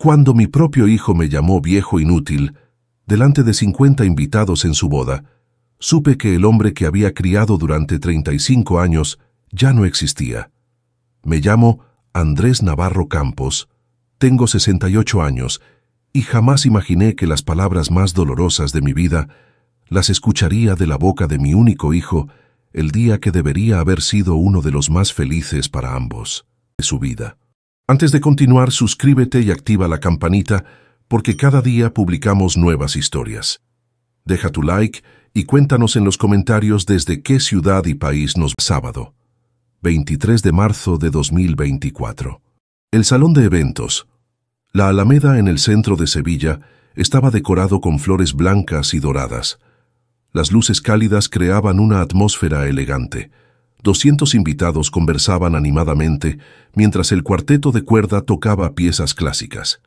Cuando mi propio hijo me llamó viejo inútil, delante de 50 invitados en su boda, supe que el hombre que había criado durante 35 años ya no existía. Me llamo Andrés Navarro Campos, tengo 68 años y jamás imaginé que las palabras más dolorosas de mi vida las escucharía de la boca de mi único hijo el día que debería haber sido uno de los más felices para ambos de su vida. Antes de continuar, suscríbete y activa la campanita porque cada día publicamos nuevas historias. Deja tu like y cuéntanos en los comentarios desde qué ciudad y país nos... Sábado, 23 de marzo de 2024. El salón de eventos. La Alameda en el centro de Sevilla estaba decorado con flores blancas y doradas. Las luces cálidas creaban una atmósfera elegante. 200 invitados conversaban animadamente mientras el cuarteto de cuerda tocaba piezas clásicas.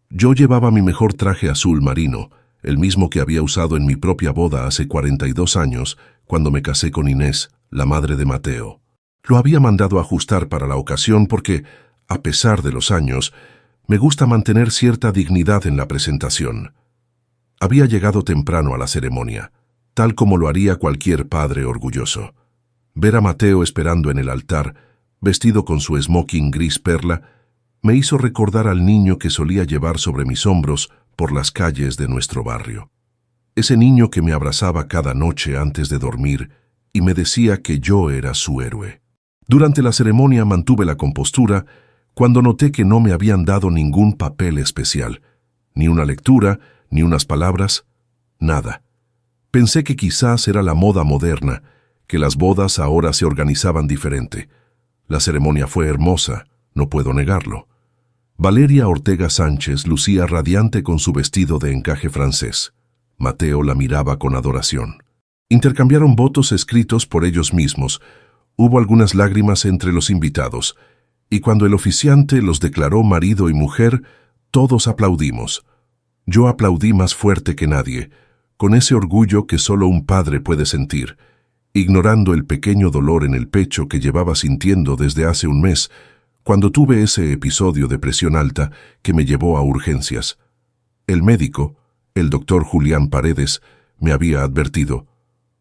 Yo llevaba mi mejor traje azul marino, el mismo que había usado en mi propia boda hace 42 años, cuando me casé con Inés, la madre de Mateo. Lo había mandado ajustar para la ocasión porque, a pesar de los años, me gusta mantener cierta dignidad en la presentación. Había llegado temprano a la ceremonia, tal como lo haría cualquier padre orgulloso. Ver a Mateo esperando en el altar, vestido con su smoking gris perla, me hizo recordar al niño que solía llevar sobre mis hombros por las calles de nuestro barrio. Ese niño que me abrazaba cada noche antes de dormir y me decía que yo era su héroe. Durante la ceremonia mantuve la compostura cuando noté que no me habían dado ningún papel especial, ni una lectura, ni unas palabras, nada. Pensé que quizás era la moda moderna, que las bodas ahora se organizaban diferente. La ceremonia fue hermosa, no puedo negarlo. Valeria Ortega Sánchez lucía radiante con su vestido de encaje francés. Mateo la miraba con adoración. Intercambiaron votos escritos por ellos mismos. Hubo algunas lágrimas entre los invitados, y cuando el oficiante los declaró marido y mujer, todos aplaudimos. Yo aplaudí más fuerte que nadie, con ese orgullo que solo un padre puede sentir, ignorando el pequeño dolor en el pecho que llevaba sintiendo desde hace un mes, cuando tuve ese episodio de presión alta que me llevó a urgencias. El médico, el doctor Julián Paredes, me había advertido: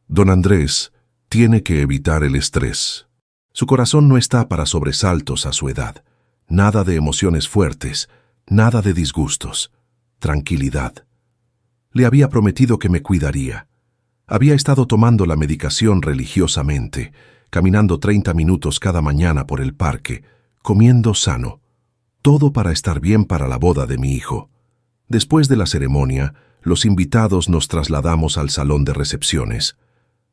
«Don Andrés, tiene que evitar el estrés. Su corazón no está para sobresaltos a su edad. Nada de emociones fuertes, nada de disgustos. Tranquilidad». Le había prometido que me cuidaría. Había estado tomando la medicación religiosamente, caminando 30 minutos cada mañana por el parque, comiendo sano. Todo para estar bien para la boda de mi hijo. Después de la ceremonia, los invitados nos trasladamos al salón de recepciones.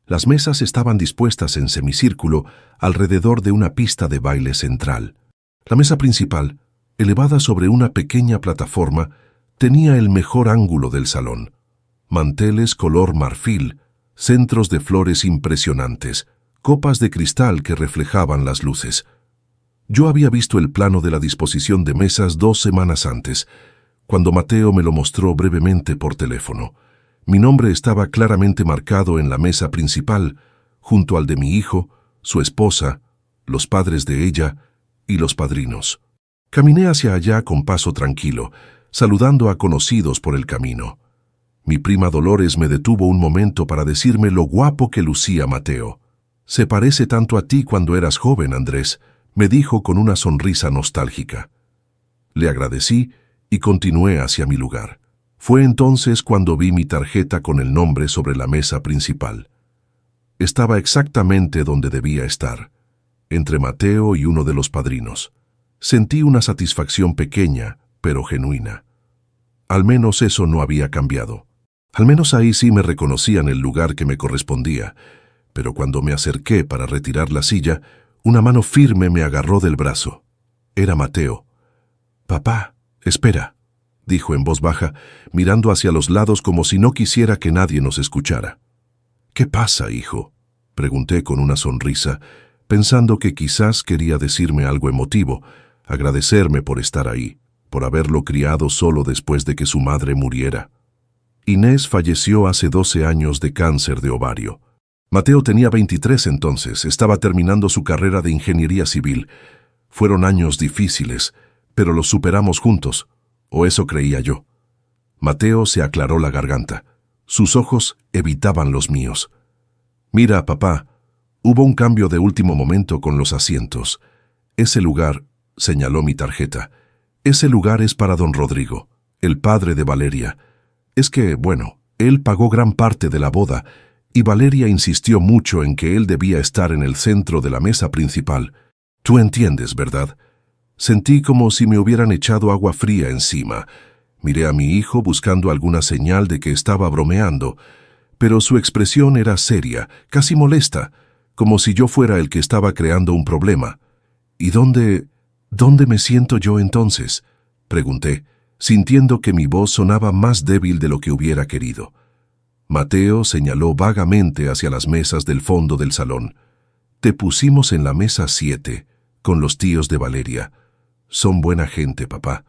Las mesas estaban dispuestas en semicírculo alrededor de una pista de baile central. La mesa principal, elevada sobre una pequeña plataforma, tenía el mejor ángulo del salón. Manteles color marfil, centros de flores impresionantes, copas de cristal que reflejaban las luces. Yo había visto el plano de la disposición de mesas 2 semanas antes, cuando Mateo me lo mostró brevemente por teléfono. Mi nombre estaba claramente marcado en la mesa principal, junto al de mi hijo, su esposa, los padres de ella y los padrinos. Caminé hacia allá con paso tranquilo, saludando a conocidos por el camino. Mi prima Dolores me detuvo un momento para decirme lo guapo que lucía Mateo. «Se parece tanto a ti cuando eras joven, Andrés», me dijo con una sonrisa nostálgica. Le agradecí y continué hacia mi lugar. Fue entonces cuando vi mi tarjeta con el nombre sobre la mesa principal. Estaba exactamente donde debía estar, entre Mateo y uno de los padrinos. Sentí una satisfacción pequeña, pero genuina. Al menos eso no había cambiado. Al menos ahí sí me reconocían el lugar que me correspondía, pero cuando me acerqué para retirar la silla, una mano firme me agarró del brazo. Era Mateo. «Papá, espera», dijo en voz baja, mirando hacia los lados como si no quisiera que nadie nos escuchara. «¿Qué pasa, hijo?», pregunté con una sonrisa, pensando que quizás quería decirme algo emotivo, agradecerme por estar ahí, por haberlo criado solo después de que su madre muriera. Inés falleció hace 12 años de cáncer de ovario. Mateo tenía 23 entonces, estaba terminando su carrera de ingeniería civil. Fueron años difíciles, pero los superamos juntos. O eso creía yo. Mateo se aclaró la garganta. Sus ojos evitaban los míos. Mira, papá, hubo un cambio de último momento con los asientos. Ese lugar, señaló mi tarjeta, ese lugar es para don Rodrigo, el padre de Valeria. Es que, bueno, él pagó gran parte de la boda y Valeria insistió mucho en que él debía estar en el centro de la mesa principal. Tú entiendes, ¿verdad? Sentí como si me hubieran echado agua fría encima. Miré a mi hijo buscando alguna señal de que estaba bromeando, pero su expresión era seria, casi molesta, como si yo fuera el que estaba creando un problema. ¿Y dónde me siento yo entonces?, pregunté, sintiendo que mi voz sonaba más débil de lo que hubiera querido. Mateo señaló vagamente hacia las mesas del fondo del salón. Te pusimos en la mesa 7, con los tíos de Valeria. Son buena gente, papá.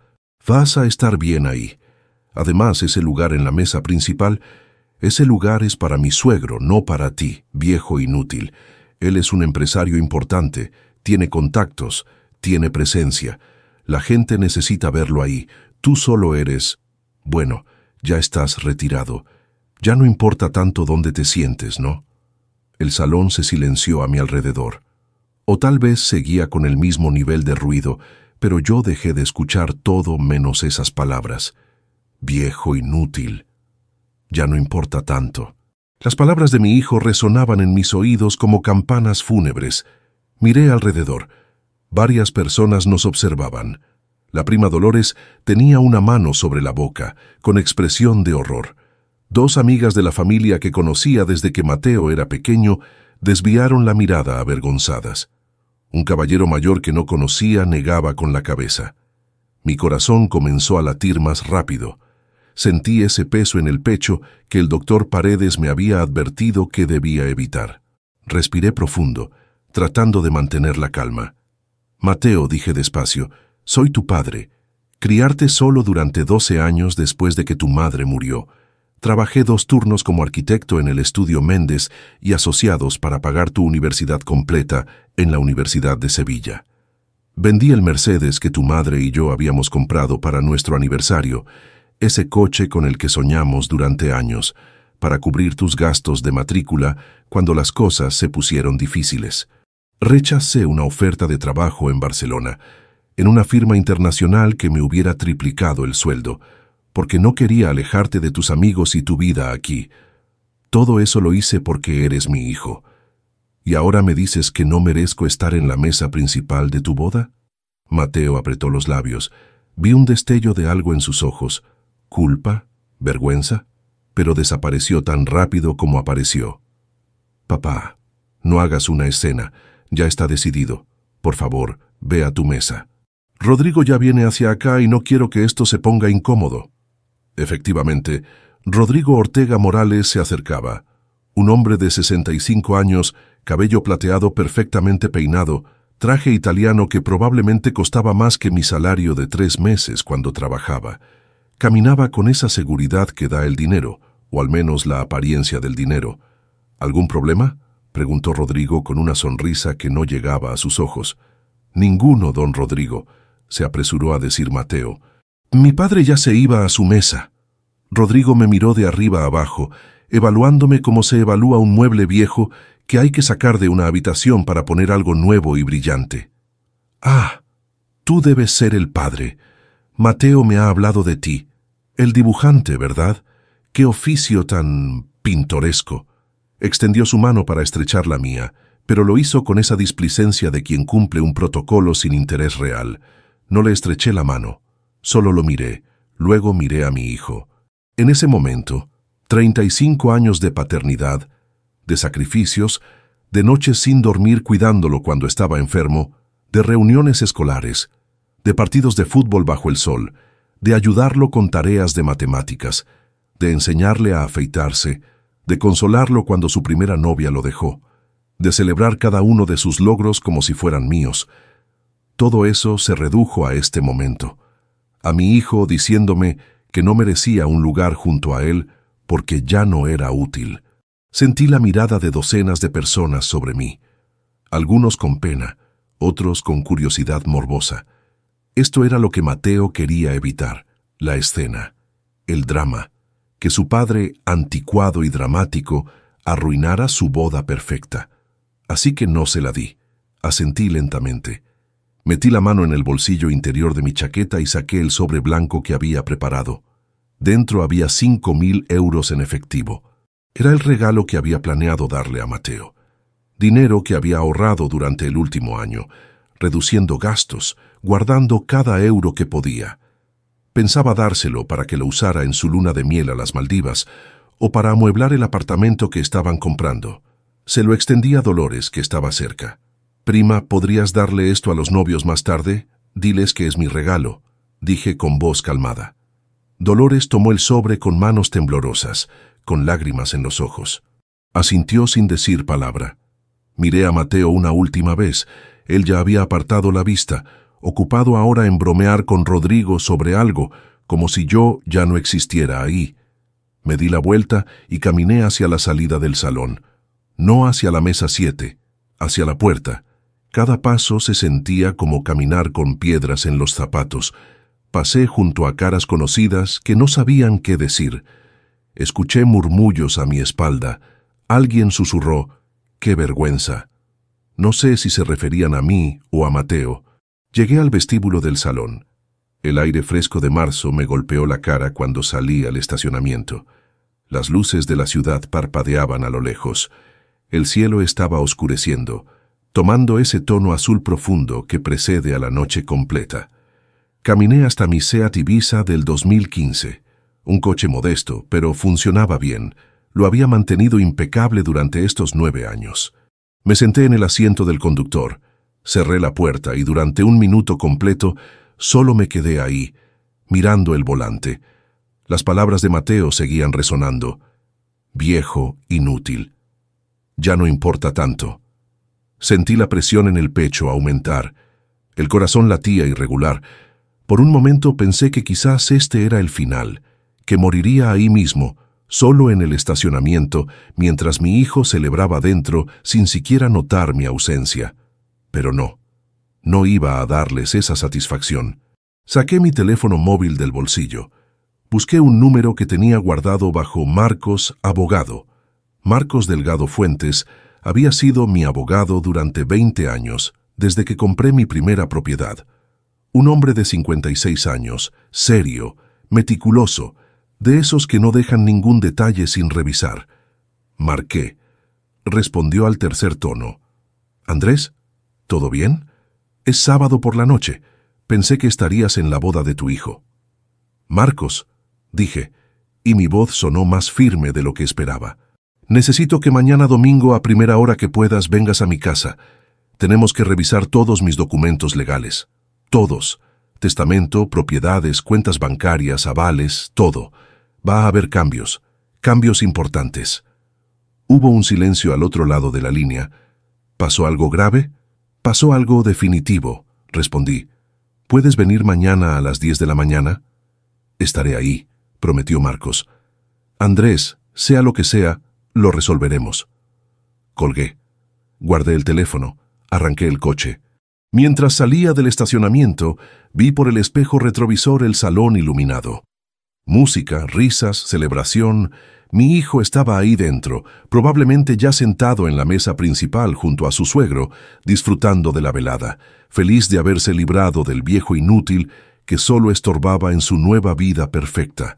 Vas a estar bien ahí. Además, ese lugar en la mesa principal, ese lugar es para mi suegro, no para ti, viejo inútil. Él es un empresario importante, tiene contactos, tiene presencia. La gente necesita verlo ahí. Tú solo eres... Bueno, ya estás retirado. Ya no importa tanto dónde te sientes, ¿no? El salón se silenció a mi alrededor. O tal vez seguía con el mismo nivel de ruido, pero yo dejé de escuchar todo menos esas palabras. Viejo inútil. Ya no importa tanto. Las palabras de mi hijo resonaban en mis oídos como campanas fúnebres. Miré alrededor. Varias personas nos observaban. La prima Dolores tenía una mano sobre la boca, con expresión de horror. 2 amigas de la familia que conocía desde que Mateo era pequeño desviaron la mirada avergonzadas. Un caballero mayor que no conocía negaba con la cabeza. Mi corazón comenzó a latir más rápido. Sentí ese peso en el pecho que el doctor Paredes me había advertido que debía evitar. Respiré profundo, tratando de mantener la calma. Mateo, dije despacio, soy tu padre. Criarte solo durante 12 años después de que tu madre murió. Trabajé 2 turnos como arquitecto en el estudio Méndez y Asociados para pagar tu universidad completa en la Universidad de Sevilla. Vendí el Mercedes que tu madre y yo habíamos comprado para nuestro aniversario, ese coche con el que soñamos durante años, para cubrir tus gastos de matrícula cuando las cosas se pusieron difíciles. Rechacé una oferta de trabajo en Barcelona, en una firma internacional que me hubiera triplicado el sueldo, porque no quería alejarte de tus amigos y tu vida aquí. Todo eso lo hice porque eres mi hijo. ¿Y ahora me dices que no merezco estar en la mesa principal de tu boda? Mateo apretó los labios. Vi un destello de algo en sus ojos. ¿Culpa? ¿Vergüenza? Pero desapareció tan rápido como apareció. Papá, no hagas una escena. Ya está decidido. Por favor, ve a tu mesa. Rodrigo ya viene hacia acá y no quiero que esto se ponga incómodo. Efectivamente, Rodrigo Ortega Morales se acercaba. Un hombre de 65 años, cabello plateado perfectamente peinado, traje italiano que probablemente costaba más que mi salario de 3 meses cuando trabajaba. Caminaba con esa seguridad que da el dinero, o al menos la apariencia del dinero. ¿Algún problema?, preguntó Rodrigo con una sonrisa que no llegaba a sus ojos. Ninguno, don Rodrigo, se apresuró a decir Mateo. Mi padre ya se iba a su mesa. Rodrigo me miró de arriba abajo, evaluándome como se evalúa un mueble viejo que hay que sacar de una habitación para poner algo nuevo y brillante. Ah, tú debes ser el padre. Mateo me ha hablado de ti. El dibujante, ¿verdad? Qué oficio tan pintoresco. Extendió su mano para estrechar la mía, pero lo hizo con esa displicencia de quien cumple un protocolo sin interés real. No le estreché la mano. Solo lo miré, luego miré a mi hijo. En ese momento, 35 años de paternidad, de sacrificios, de noches sin dormir cuidándolo cuando estaba enfermo, de reuniones escolares, de partidos de fútbol bajo el sol, de ayudarlo con tareas de matemáticas, de enseñarle a afeitarse, de consolarlo cuando su primera novia lo dejó, de celebrar cada uno de sus logros como si fueran míos. Todo eso se redujo a este momento. A mi hijo diciéndome que no merecía un lugar junto a él porque ya no era útil. Sentí la mirada de docenas de personas sobre mí, algunos con pena, otros con curiosidad morbosa. Esto era lo que Mateo quería evitar. La escena, el drama, que su padre, anticuado y dramático, arruinara su boda perfecta. Así que no se la di. Asentí lentamente. Metí la mano en el bolsillo interior de mi chaqueta y saqué el sobre blanco que había preparado. Dentro había 5.000 euros en efectivo. Era el regalo que había planeado darle a Mateo. Dinero que había ahorrado durante el último año, reduciendo gastos, guardando cada euro que podía. Pensaba dárselo para que lo usara en su luna de miel a las Maldivas o para amueblar el apartamento que estaban comprando. Se lo extendí a Dolores, que estaba cerca. «Prima, ¿podrías darle esto a los novios más tarde? Diles que es mi regalo», dije con voz calmada. Dolores tomó el sobre con manos temblorosas, con lágrimas en los ojos. Asintió sin decir palabra. Miré a Mateo una última vez. Él ya había apartado la vista, ocupado ahora en bromear con Rodrigo sobre algo, como si yo ya no existiera ahí. Me di la vuelta y caminé hacia la salida del salón. No hacia la mesa 7, hacia la puerta. Cada paso se sentía como caminar con piedras en los zapatos. Pasé junto a caras conocidas que no sabían qué decir. Escuché murmullos a mi espalda. Alguien susurró: «¡Qué vergüenza!». No sé si se referían a mí o a Mateo. Llegué al vestíbulo del salón. El aire fresco de marzo me golpeó la cara cuando salí al estacionamiento. Las luces de la ciudad parpadeaban a lo lejos. El cielo estaba oscureciendo, tomando ese tono azul profundo que precede a la noche completa. Caminé hasta mi Seat Ibiza del 2015. Un coche modesto, pero funcionaba bien. Lo había mantenido impecable durante estos 9 años. Me senté en el asiento del conductor, cerré la puerta y durante 1 minuto completo solo me quedé ahí, mirando el volante. Las palabras de Mateo seguían resonando. Viejo, inútil. Ya no importa tanto. Sentí la presión en el pecho aumentar. El corazón latía irregular. Por un momento pensé que quizás este era el final, que moriría ahí mismo, solo en el estacionamiento, mientras mi hijo celebraba dentro sin siquiera notar mi ausencia. Pero no. No iba a darles esa satisfacción. Saqué mi teléfono móvil del bolsillo. Busqué un número que tenía guardado bajo Marcos, abogado. Marcos Delgado Fuentes había sido mi abogado durante 20 años, desde que compré mi primera propiedad. Un hombre de 56 años, serio, meticuloso, de esos que no dejan ningún detalle sin revisar. Marqué. Respondió al tercer tono. «Andrés, ¿todo bien? Es sábado por la noche. Pensé que estarías en la boda de tu hijo». «Marcos», dije, y mi voz sonó más firme de lo que esperaba. «Necesito que mañana domingo a primera hora que puedas vengas a mi casa. Tenemos que revisar todos mis documentos legales. Todos. Testamento, propiedades, cuentas bancarias, avales, todo. Va a haber cambios. Cambios importantes». Hubo un silencio al otro lado de la línea. «¿Pasó algo grave?» «Pasó algo definitivo», respondí. «¿Puedes venir mañana a las 10 de la mañana?» «Estaré ahí», prometió Marcos. «Andrés, sea lo que sea, lo resolveremos». Colgué. Guardé el teléfono. Arranqué el coche. Mientras salía del estacionamiento, vi por el espejo retrovisor el salón iluminado. Música, risas, celebración. Mi hijo estaba ahí dentro, probablemente ya sentado en la mesa principal junto a su suegro, disfrutando de la velada, feliz de haberse librado del viejo inútil que solo estorbaba en su nueva vida perfecta.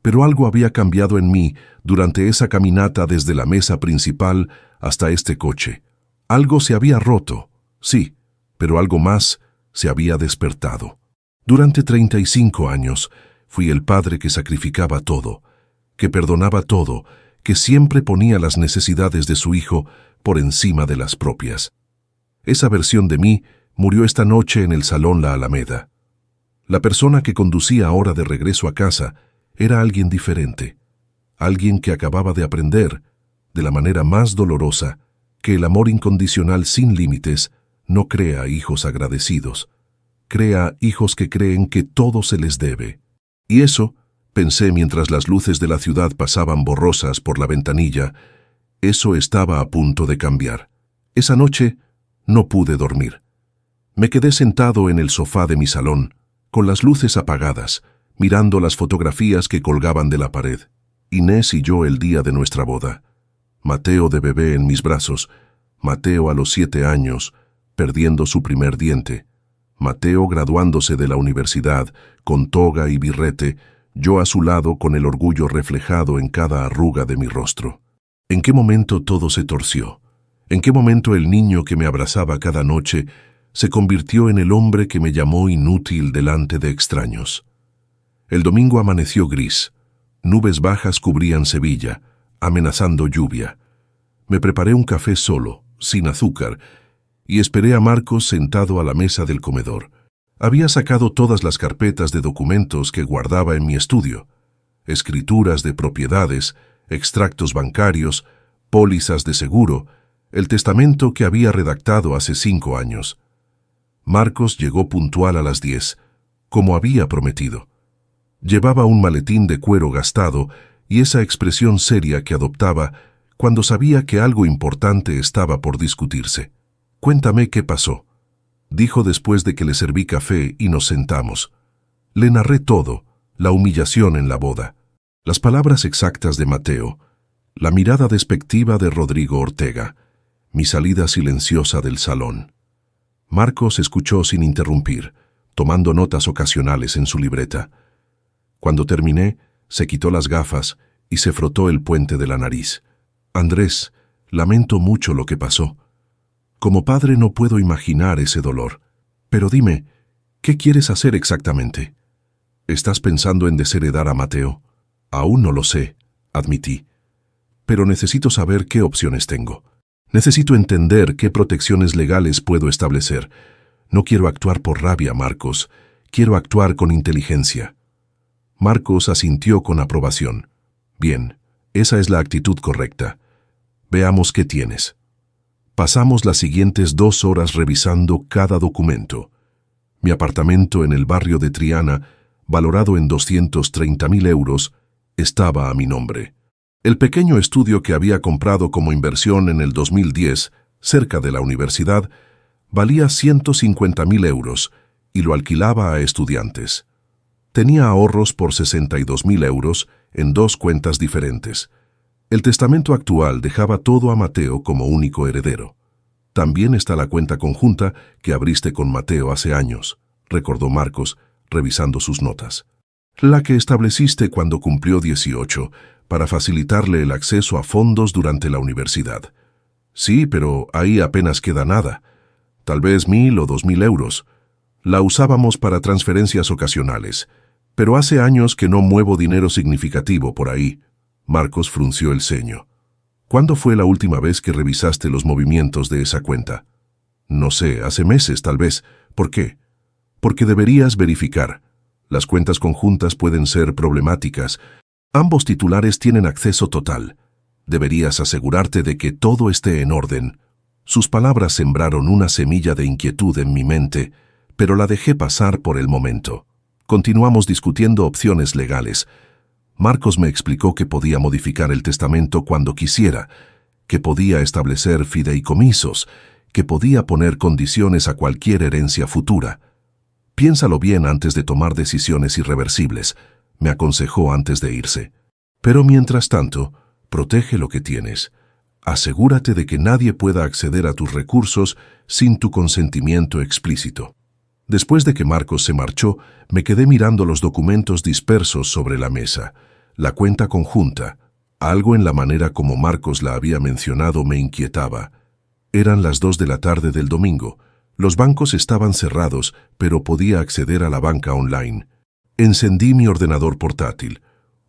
Pero algo había cambiado en mí durante esa caminata desde la mesa principal hasta este coche. Algo se había roto, sí, pero algo más se había despertado. Durante 35 años fui el padre que sacrificaba todo, que perdonaba todo, que siempre ponía las necesidades de su hijo por encima de las propias. Esa versión de mí murió esta noche en el Salón La Alameda. La persona que conducía ahora de regreso a casa era alguien diferente, alguien que acababa de aprender, de la manera más dolorosa, que el amor incondicional sin límites no crea hijos agradecidos, crea hijos que creen que todo se les debe. Y eso, pensé mientras las luces de la ciudad pasaban borrosas por la ventanilla, eso estaba a punto de cambiar. Esa noche no pude dormir. Me quedé sentado en el sofá de mi salón, con las luces apagadas, mirando las fotografías que colgaban de la pared. Inés y yo el día de nuestra boda. Mateo de bebé en mis brazos. Mateo a los 7 años, perdiendo su primer diente. Mateo graduándose de la universidad, con toga y birrete, yo a su lado con el orgullo reflejado en cada arruga de mi rostro. ¿En qué momento todo se torció? ¿En qué momento el niño que me abrazaba cada noche se convirtió en el hombre que me llamó inútil delante de extraños? El domingo amaneció gris. Nubes bajas cubrían Sevilla, amenazando lluvia. Me preparé un café solo, sin azúcar, y esperé a Marcos sentado a la mesa del comedor. Había sacado todas las carpetas de documentos que guardaba en mi estudio. Escrituras de propiedades, extractos bancarios, pólizas de seguro, el testamento que había redactado hace 5 años. Marcos llegó puntual a las 10, como había prometido. Llevaba un maletín de cuero gastado y esa expresión seria que adoptaba cuando sabía que algo importante estaba por discutirse. «Cuéntame qué pasó», dijo después de que le serví café y nos sentamos. Le narré todo, la humillación en la boda, las palabras exactas de Mateo, la mirada despectiva de Rodrigo Ortega, mi salida silenciosa del salón. Marcos escuchó sin interrumpir, tomando notas ocasionales en su libreta. Cuando terminé, se quitó las gafas y se frotó el puente de la nariz. «Andrés, lamento mucho lo que pasó. Como padre no puedo imaginar ese dolor. Pero dime, ¿qué quieres hacer exactamente? ¿Estás pensando en desheredar a Mateo?» «Aún no lo sé», admití. «Pero necesito saber qué opciones tengo. Necesito entender qué protecciones legales puedo establecer. No quiero actuar por rabia, Marcos. Quiero actuar con inteligencia». Marcos asintió con aprobación. «Bien, esa es la actitud correcta. Veamos qué tienes». Pasamos las siguientes 2 horas revisando cada documento. Mi apartamento en el barrio de Triana, valorado en 230.000 euros, estaba a mi nombre. El pequeño estudio que había comprado como inversión en el 2010, cerca de la universidad, valía 150.000 euros y lo alquilaba a estudiantes. Tenía ahorros por 62.000 euros en 2 cuentas diferentes. El testamento actual dejaba todo a Mateo como único heredero. También está la cuenta conjunta que abriste con Mateo hace años, recordó Marcos, revisando sus notas. La que estableciste cuando cumplió 18, para facilitarle el acceso a fondos durante la universidad. Sí, pero ahí apenas queda nada. Tal vez 1.000 o 2.000 euros. La usábamos para transferencias ocasionales, pero hace años que no muevo dinero significativo por ahí. Marcos frunció el ceño. ¿Cuándo fue la última vez que revisaste los movimientos de esa cuenta? No sé, hace meses tal vez. ¿Por qué? Porque deberías verificar. Las cuentas conjuntas pueden ser problemáticas. Ambos titulares tienen acceso total. Deberías asegurarte de que todo esté en orden. Sus palabras sembraron una semilla de inquietud en mi mente, pero la dejé pasar por el momento. Continuamos discutiendo opciones legales. Marcos me explicó que podía modificar el testamento cuando quisiera, que podía establecer fideicomisos, que podía poner condiciones a cualquier herencia futura. «Piénsalo bien antes de tomar decisiones irreversibles», me aconsejó antes de irse. «Pero mientras tanto, protege lo que tienes. Asegúrate de que nadie pueda acceder a tus recursos sin tu consentimiento explícito». Después de que Marcos se marchó, me quedé mirando los documentos dispersos sobre la mesa. La cuenta conjunta, algo en la manera como Marcos la había mencionado me inquietaba. Eran las 2 de la tarde del domingo. Los bancos estaban cerrados, pero podía acceder a la banca online. Encendí mi ordenador portátil,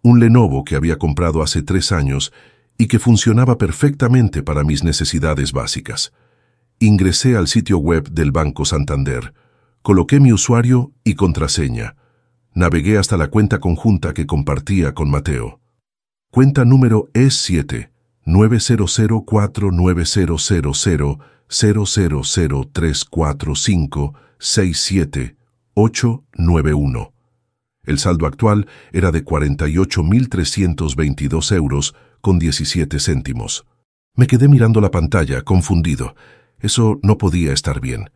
un Lenovo que había comprado hace 3 años y que funcionaba perfectamente para mis necesidades básicas. Ingresé al sitio web del Banco Santander. Coloqué mi usuario y contraseña. Navegué hasta la cuenta conjunta que compartía con Mateo. Cuenta número es 7 90040000345678891. El saldo actual era de 48.322 euros con 17 céntimos. Me quedé mirando la pantalla, confundido. Eso no podía estar bien.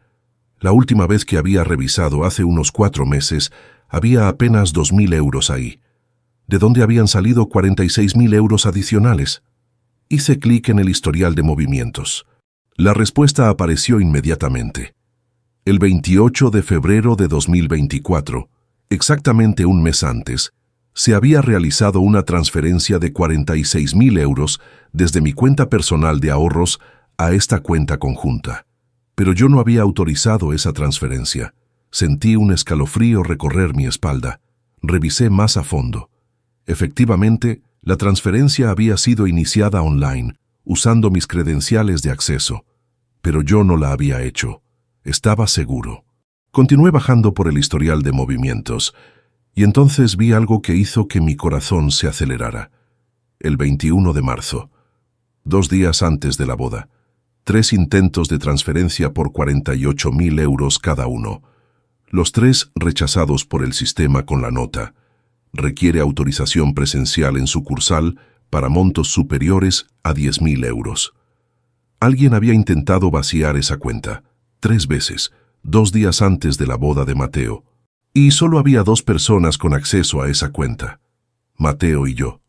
La última vez que había revisado hace unos 4 meses, había apenas 2.000 euros ahí. ¿De dónde habían salido 46.000 euros adicionales? Hice clic en el historial de movimientos. La respuesta apareció inmediatamente. El 28 de febrero de 2024, exactamente un mes antes, se había realizado una transferencia de 46.000 euros desde mi cuenta personal de ahorros a esta cuenta conjunta. Pero yo no había autorizado esa transferencia. Sentí un escalofrío recorrer mi espalda. Revisé más a fondo. Efectivamente, la transferencia había sido iniciada online, usando mis credenciales de acceso. Pero yo no la había hecho. Estaba seguro. Continué bajando por el historial de movimientos, y entonces vi algo que hizo que mi corazón se acelerara. El 21 de marzo, 2 días antes de la boda, 3 intentos de transferencia por 48.000 euros cada uno. Los 3 rechazados por el sistema con la nota: requiere autorización presencial en sucursal para montos superiores a 10.000 euros. Alguien había intentado vaciar esa cuenta 3 veces, 2 días antes de la boda de Mateo, y solo había 2 personas con acceso a esa cuenta: Mateo y yo.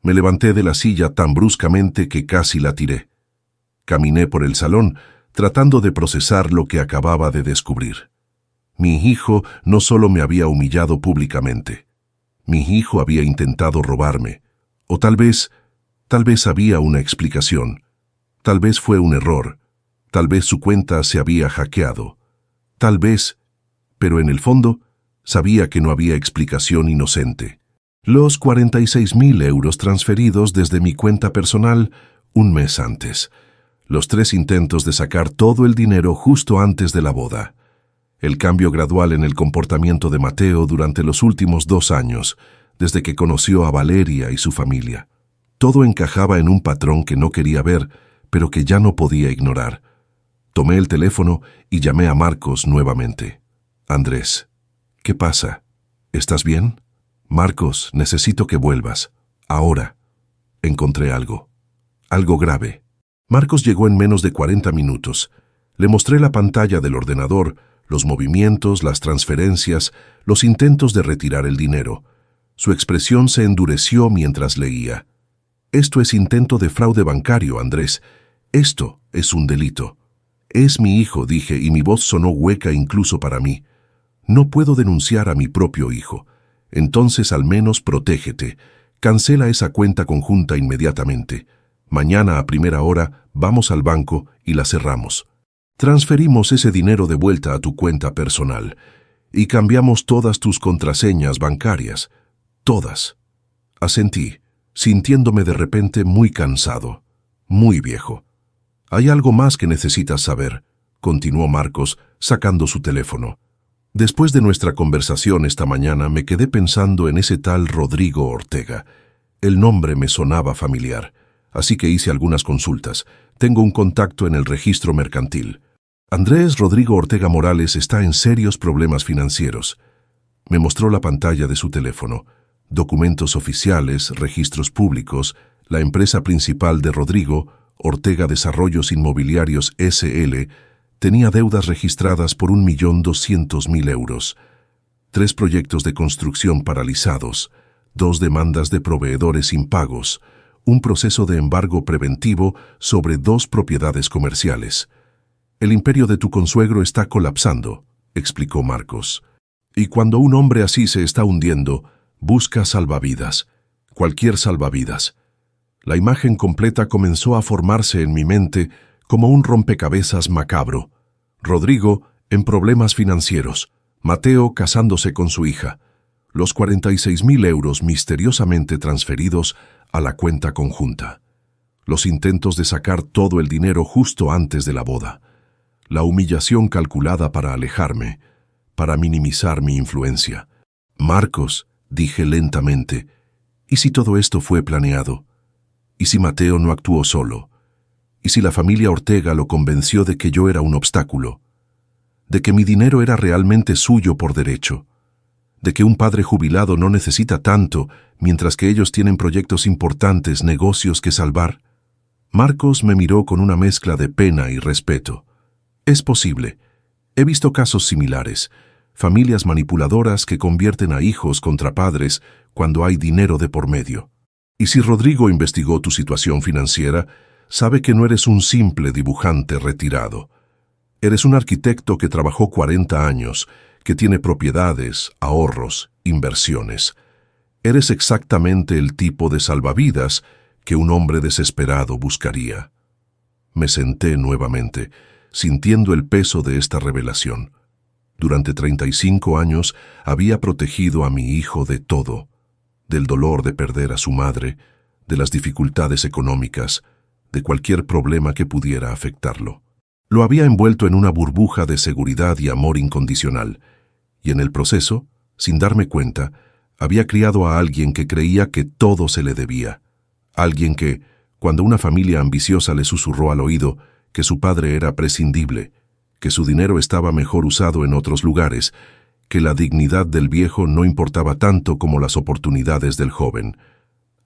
Me levanté de la silla tan bruscamente que casi la tiré. Caminé por el salón, tratando de procesar lo que acababa de descubrir. Mi hijo no solo me había humillado públicamente. Mi hijo había intentado robarme. O tal vez había una explicación. Tal vez fue un error. Tal vez su cuenta se había hackeado. Tal vez, pero en el fondo, sabía que no había explicación inocente. Los 46.000 euros transferidos desde mi cuenta personal un mes antes. Los 3 intentos de sacar todo el dinero justo antes de la boda. El cambio gradual en el comportamiento de Mateo durante los últimos 2 años, desde que conoció a Valeria y su familia. Todo encajaba en un patrón que no quería ver, pero que ya no podía ignorar. Tomé el teléfono y llamé a Marcos nuevamente. Andrés, ¿qué pasa? ¿Estás bien? Marcos, necesito que vuelvas. Ahora. Encontré algo. Algo grave. Marcos llegó en menos de 40 minutos. Le mostré la pantalla del ordenador, los movimientos, las transferencias, los intentos de retirar el dinero. Su expresión se endureció mientras leía. Esto es intento de fraude bancario, Andrés. Esto es un delito. Es mi hijo, dije, y mi voz sonó hueca incluso para mí. No puedo denunciar a mi propio hijo. Entonces al menos protégete. Cancela esa cuenta conjunta inmediatamente. Mañana a primera hora vamos al banco y la cerramos. Transferimos ese dinero de vuelta a tu cuenta personal y cambiamos todas tus contraseñas bancarias. Todas. Asentí, sintiéndome de repente muy cansado, muy viejo. Hay algo más que necesitas saber, continuó Marcos, sacando su teléfono. Después de nuestra conversación esta mañana me quedé pensando en ese tal Rodrigo Ortega. El nombre me sonaba familiar, así que hice algunas consultas. Tengo un contacto en el registro mercantil. Andrés Rodrigo Ortega Morales está en serios problemas financieros. Me mostró la pantalla de su teléfono. Documentos oficiales, registros públicos, la empresa principal de Rodrigo, Ortega Desarrollos Inmobiliarios S.L., tenía deudas registradas por 1.200.000 euros, 3 proyectos de construcción paralizados, 2 demandas de proveedores impagos, un proceso de embargo preventivo sobre 2 propiedades comerciales. El imperio de tu consuegro está colapsando, explicó Marcos. Y cuando un hombre así se está hundiendo, busca salvavidas, cualquier salvavidas. La imagen completa comenzó a formarse en mi mente como un rompecabezas macabro. Rodrigo en problemas financieros, Mateo casándose con su hija, los 46.000 euros misteriosamente transferidos a la cuenta conjunta, los intentos de sacar todo el dinero justo antes de la boda, la humillación calculada para alejarme, para minimizar mi influencia. Marcos, dije lentamente, ¿y si todo esto fue planeado? ¿Y si Mateo no actuó solo? ¿Y si la familia Ortega lo convenció de que yo era un obstáculo? ¿De que mi dinero era realmente suyo por derecho? ¿De que un padre jubilado no necesita tanto, mientras que ellos tienen proyectos importantes, negocios que salvar? Marcos me miró con una mezcla de pena y respeto. Es posible. He visto casos similares. familias manipuladoras que convierten a hijos contra padres cuando hay dinero de por medio. Y si Rodrigo investigó tu situación financiera, sabe que no eres un simple dibujante retirado. Eres un arquitecto que trabajó 40 años, que tiene propiedades, ahorros, inversiones. Eres exactamente el tipo de salvavidas que un hombre desesperado buscaría. Me senté nuevamente, sintiendo el peso de esta revelación. Durante 35 años había protegido a mi hijo de todo, del dolor de perder a su madre, de las dificultades económicas, de cualquier problema que pudiera afectarlo. Lo había envuelto en una burbuja de seguridad y amor incondicional, y en el proceso, sin darme cuenta, había criado a alguien que creía que todo se le debía. Alguien que, cuando una familia ambiciosa le susurró al oído que su padre era prescindible, que su dinero estaba mejor usado en otros lugares, que la dignidad del viejo no importaba tanto como las oportunidades del joven.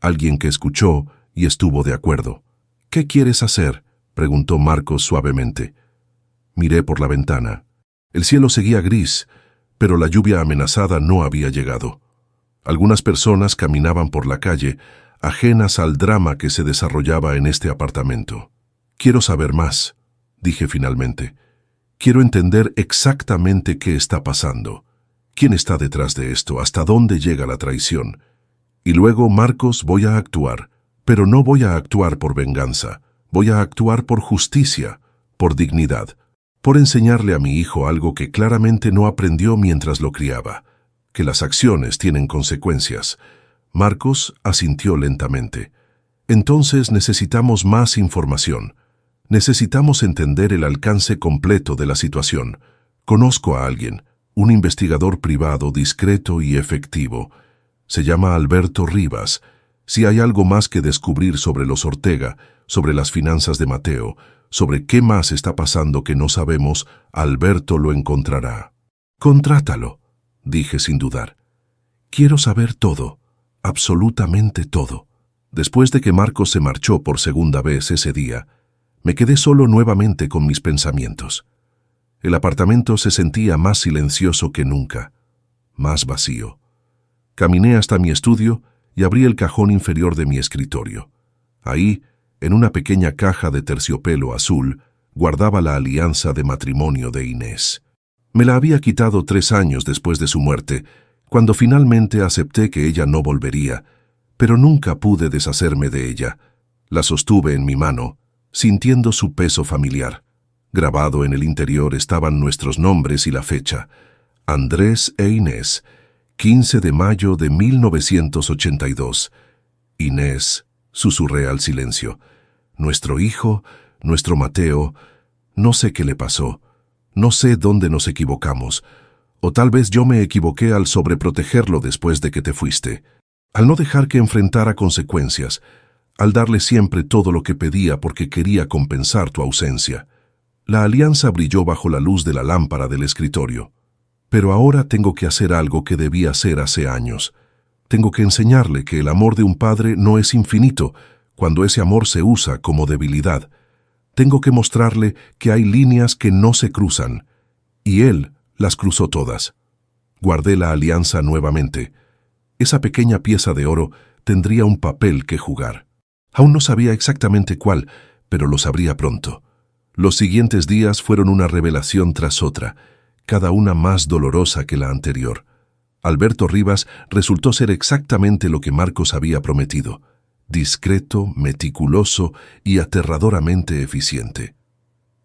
Alguien que escuchó y estuvo de acuerdo. «¿Qué quieres hacer?», preguntó Marcos suavemente. Miré por la ventana. El cielo seguía gris, pero la lluvia amenazada no había llegado. Algunas personas caminaban por la calle, ajenas al drama que se desarrollaba en este apartamento. «Quiero saber más», dije finalmente. «Quiero entender exactamente qué está pasando. ¿Quién está detrás de esto? ¿Hasta dónde llega la traición? Y luego, Marcos, voy a actuar. Pero no voy a actuar por venganza. Voy a actuar por justicia, por dignidad, por enseñarle a mi hijo algo que claramente no aprendió mientras lo criaba, que las acciones tienen consecuencias». Marcos asintió lentamente. «Entonces necesitamos más información. Necesitamos entender el alcance completo de la situación. Conozco a alguien, un investigador privado discreto y efectivo. Se llama Alberto Rivas. Si hay algo más que descubrir sobre los Ortega, sobre las finanzas de Mateo, sobre qué más está pasando que no sabemos, Alberto lo encontrará». «Contrátalo», dije sin dudar. «Quiero saber todo, absolutamente todo». Después de que Marcos se marchó por segunda vez ese día, me quedé solo nuevamente con mis pensamientos. El apartamento se sentía más silencioso que nunca, más vacío. Caminé hasta mi estudio y abrí el cajón inferior de mi escritorio. Ahí, en una pequeña caja de terciopelo azul, guardaba la alianza de matrimonio de Inés. Me la había quitado 3 años después de su muerte, cuando finalmente acepté que ella no volvería, pero nunca pude deshacerme de ella. La sostuve en mi mano, sintiendo su peso familiar. Grabado en el interior estaban nuestros nombres y la fecha. Andrés e Inés, 15 de mayo de 1982. Inés, susurré al silencio. Nuestro hijo, nuestro Mateo, no sé qué le pasó. No sé dónde nos equivocamos. O tal vez yo me equivoqué al sobreprotegerlo después de que te fuiste. Al no dejar que enfrentara consecuencias, al darle siempre todo lo que pedía porque quería compensar tu ausencia. La alianza brilló bajo la luz de la lámpara del escritorio. Pero ahora tengo que hacer algo que debía hacer hace años. Tengo que enseñarle que el amor de un padre no es infinito cuando ese amor se usa como debilidad. Tengo que mostrarle que hay líneas que no se cruzan. Y él las cruzó todas. Guardé la alianza nuevamente. Esa pequeña pieza de oro tendría un papel que jugar. Aún no sabía exactamente cuál, pero lo sabría pronto. Los siguientes días fueron una revelación tras otra, cada una más dolorosa que la anterior. Alberto Rivas resultó ser exactamente lo que Marcos había prometido: discreto, meticuloso y aterradoramente eficiente.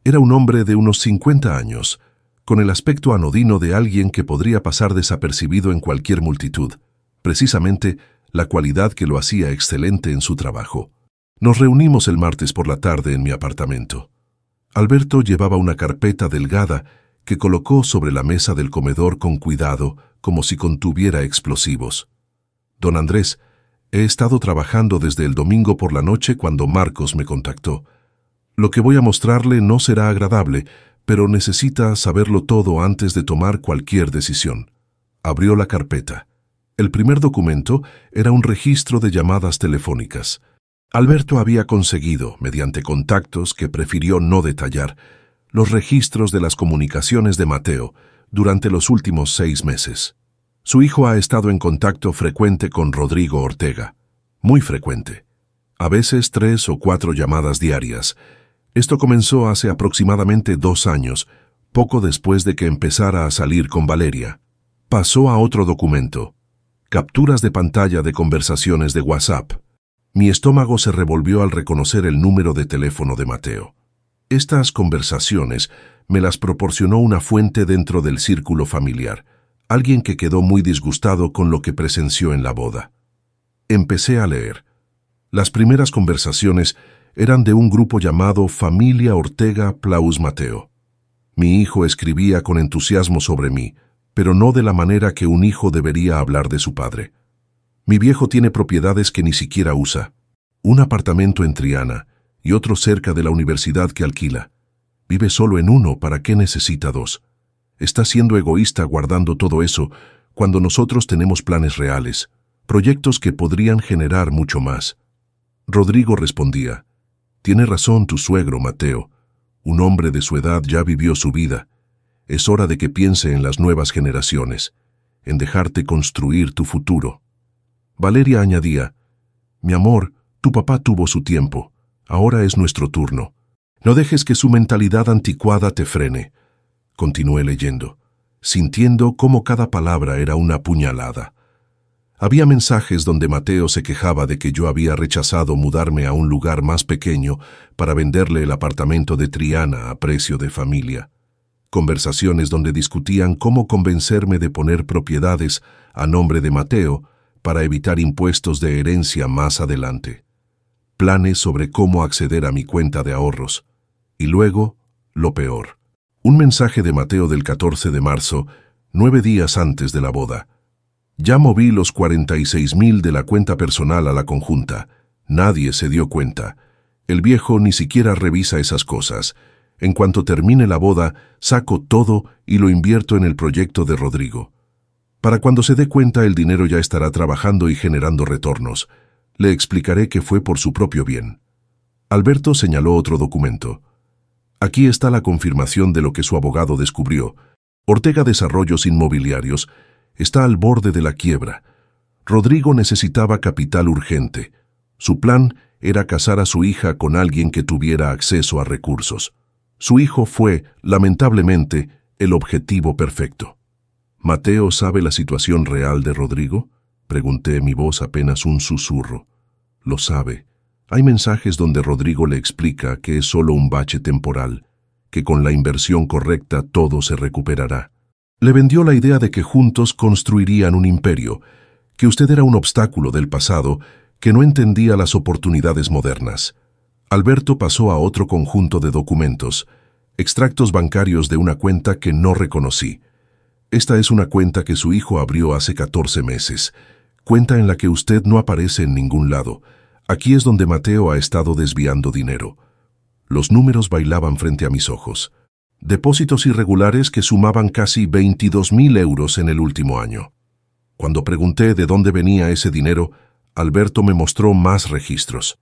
Era un hombre de unos 50 años, con el aspecto anodino de alguien que podría pasar desapercibido en cualquier multitud, precisamente la cualidad que lo hacía excelente en su trabajo. Nos reunimos el martes por la tarde en mi apartamento. Alberto llevaba una carpeta delgada que colocó sobre la mesa del comedor con cuidado, como si contuviera explosivos. «Don Andrés, he estado trabajando desde el domingo por la noche cuando Marcos me contactó. Lo que voy a mostrarle no será agradable, pero necesita saberlo todo antes de tomar cualquier decisión». Abrió la carpeta. El primer documento era un registro de llamadas telefónicas. Alberto había conseguido, mediante contactos que prefirió no detallar, los registros de las comunicaciones de Mateo, durante los últimos 6 meses. Su hijo ha estado en contacto frecuente con Rodrigo Ortega, muy frecuente. A veces 3 o 4 llamadas diarias. Esto comenzó hace aproximadamente 2 años, poco después de que empezara a salir con Valeria. Pasó a otro documento. Capturas de pantalla de conversaciones de WhatsApp. Mi estómago se revolvió al reconocer el número de teléfono de Mateo. Estas conversaciones me las proporcionó una fuente dentro del círculo familiar, alguien que quedó muy disgustado con lo que presenció en la boda. Empecé a leer. Las primeras conversaciones eran de un grupo llamado Familia Ortega Plaus Mateo. Mi hijo escribía con entusiasmo sobre mí, pero no de la manera que un hijo debería hablar de su padre. Mi viejo tiene propiedades que ni siquiera usa. Un apartamento en Triana y otro cerca de la universidad que alquila. Vive solo en uno, ¿para qué necesita 2? Está siendo egoísta guardando todo eso cuando nosotros tenemos planes reales, proyectos que podrían generar mucho más. Rodrigo respondía: «Tiene razón tu suegro, Mateo. Un hombre de su edad ya vivió su vida. Es hora de que piense en las nuevas generaciones, en dejarte construir tu futuro». Valeria añadía: «Mi amor, tu papá tuvo su tiempo. Ahora es nuestro turno. No dejes que su mentalidad anticuada te frene». Continué leyendo, sintiendo cómo cada palabra era una puñalada. Había mensajes donde Mateo se quejaba de que yo había rechazado mudarme a un lugar más pequeño para venderle el apartamento de Triana a precio de familia. Conversaciones donde discutían cómo convencerme de poner propiedades a nombre de Mateo para evitar impuestos de herencia más adelante. Planes sobre cómo acceder a mi cuenta de ahorros. Y luego, lo peor. Un mensaje de Mateo del 14 de marzo, 9 días antes de la boda. «Ya moví los 46,000 de la cuenta personal a la conjunta. Nadie se dio cuenta. El viejo ni siquiera revisa esas cosas. En cuanto termine la boda, saco todo y lo invierto en el proyecto de Rodrigo. Para cuando se dé cuenta, el dinero ya estará trabajando y generando retornos. Le explicaré que fue por su propio bien». Alberto señaló otro documento. «Aquí está la confirmación de lo que su abogado descubrió. Ortega Desarrollos Inmobiliarios está al borde de la quiebra. Rodrigo necesitaba capital urgente. Su plan era casar a su hija con alguien que tuviera acceso a recursos. Su hijo fue, lamentablemente, el objetivo perfecto». «¿Mateo sabe la situación real de Rodrigo?», pregunté, mi voz apenas un susurro. «Lo sabe. Hay mensajes donde Rodrigo le explica que es solo un bache temporal, que con la inversión correcta todo se recuperará. Le vendió la idea de que juntos construirían un imperio, que usted era un obstáculo del pasado, que no entendía las oportunidades modernas». Alberto pasó a otro conjunto de documentos, extractos bancarios de una cuenta que no reconocí. «Esta es una cuenta que su hijo abrió hace 14 meses, cuenta en la que usted no aparece en ningún lado. Aquí es donde Mateo ha estado desviando dinero». Los números bailaban frente a mis ojos. Depósitos irregulares que sumaban casi 22,000 euros en el último año. Cuando pregunté de dónde venía ese dinero, Alberto me mostró más registros.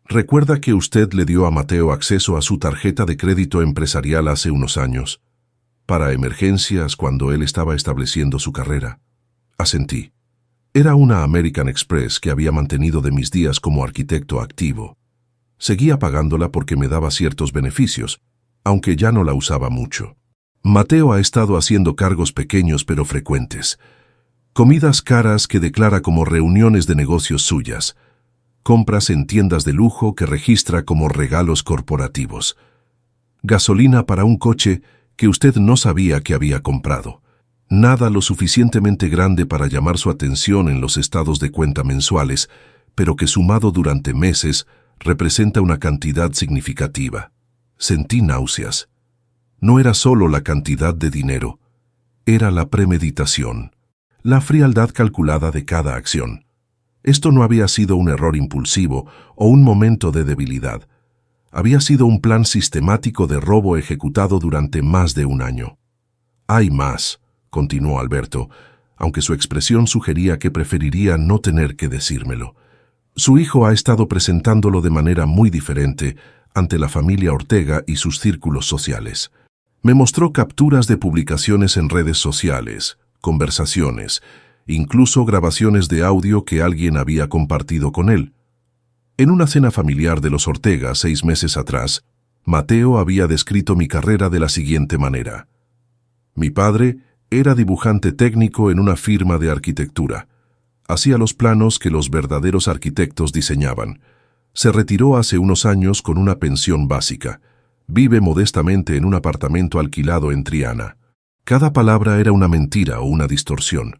«¿Recuerda que usted le dio a Mateo acceso a su tarjeta de crédito empresarial hace unos años? Para emergencias cuando él estaba estableciendo su carrera». Asentí. Era una American Express que había mantenido de mis días como arquitecto activo. Seguía pagándola porque me daba ciertos beneficios, aunque ya no la usaba mucho. Mateo ha estado haciendo cargos pequeños pero frecuentes. Comidas caras que declara como reuniones de negocios suyas. Compras en tiendas de lujo que registra como regalos corporativos. Gasolina para un coche que usted no sabía que había comprado. Nada lo suficientemente grande para llamar su atención en los estados de cuenta mensuales, pero que sumado durante meses representa una cantidad significativa. Sentí náuseas. No era solo la cantidad de dinero, era la premeditación, la frialdad calculada de cada acción. Esto no había sido un error impulsivo o un momento de debilidad. Había sido un plan sistemático de robo ejecutado durante más de un año. «Hay más», continuó Alberto, aunque su expresión sugería que preferiría no tener que decírmelo. «Su hijo ha estado presentándolo de manera muy diferente ante la familia Ortega y sus círculos sociales. Me mostró capturas de publicaciones en redes sociales, conversaciones, incluso grabaciones de audio que alguien había compartido con él. En una cena familiar de los Ortega 6 meses atrás, Mateo había descrito mi carrera de la siguiente manera. Mi padre era dibujante técnico en una firma de arquitectura. Hacía los planos que los verdaderos arquitectos diseñaban. Se retiró hace unos años con una pensión básica. Vive modestamente en un apartamento alquilado en Triana. Cada palabra era una mentira o una distorsión.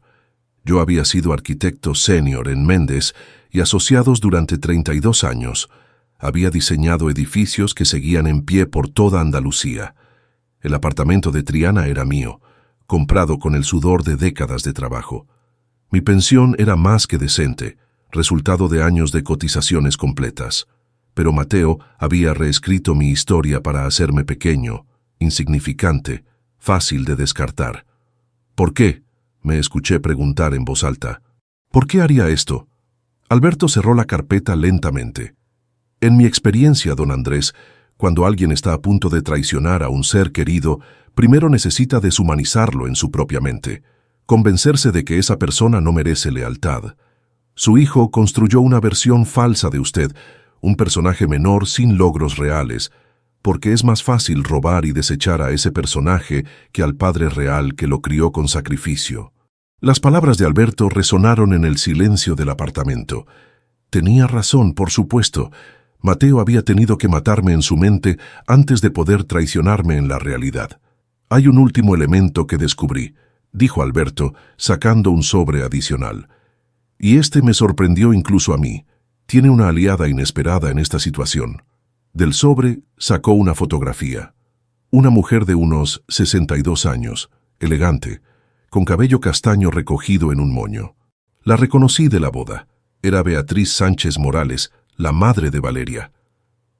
Yo había sido arquitecto senior en Méndez y asociados durante 32 años. Había diseñado edificios que seguían en pie por toda Andalucía. El apartamento de Triana era mío, comprado con el sudor de décadas de trabajo. Mi pensión era más que decente, resultado de años de cotizaciones completas. Pero Mateo había reescrito mi historia para hacerme pequeño, insignificante, fácil de descartar. ¿Por qué?, me escuché preguntar en voz alta. ¿Por qué haría esto? Alberto cerró la carpeta lentamente. En mi experiencia, don Andrés, cuando alguien está a punto de traicionar a un ser querido, primero necesita deshumanizarlo en su propia mente, convencerse de que esa persona no merece lealtad. Su hijo construyó una versión falsa de usted, un personaje menor sin logros reales, porque es más fácil robar y desechar a ese personaje que al padre real que lo crió con sacrificio. Las palabras de Alberto resonaron en el silencio del apartamento. Tenía razón, por supuesto. Mateo había tenido que matarme en su mente antes de poder traicionarme en la realidad. Hay un último elemento que descubrí, dijo Alberto, sacando un sobre adicional. Y este me sorprendió incluso a mí. Tiene una aliada inesperada en esta situación. Del sobre sacó una fotografía. Una mujer de unos 62 años, elegante, con cabello castaño recogido en un moño. La reconocí de la boda. Era Beatriz Sánchez Morales, la madre de Valeria.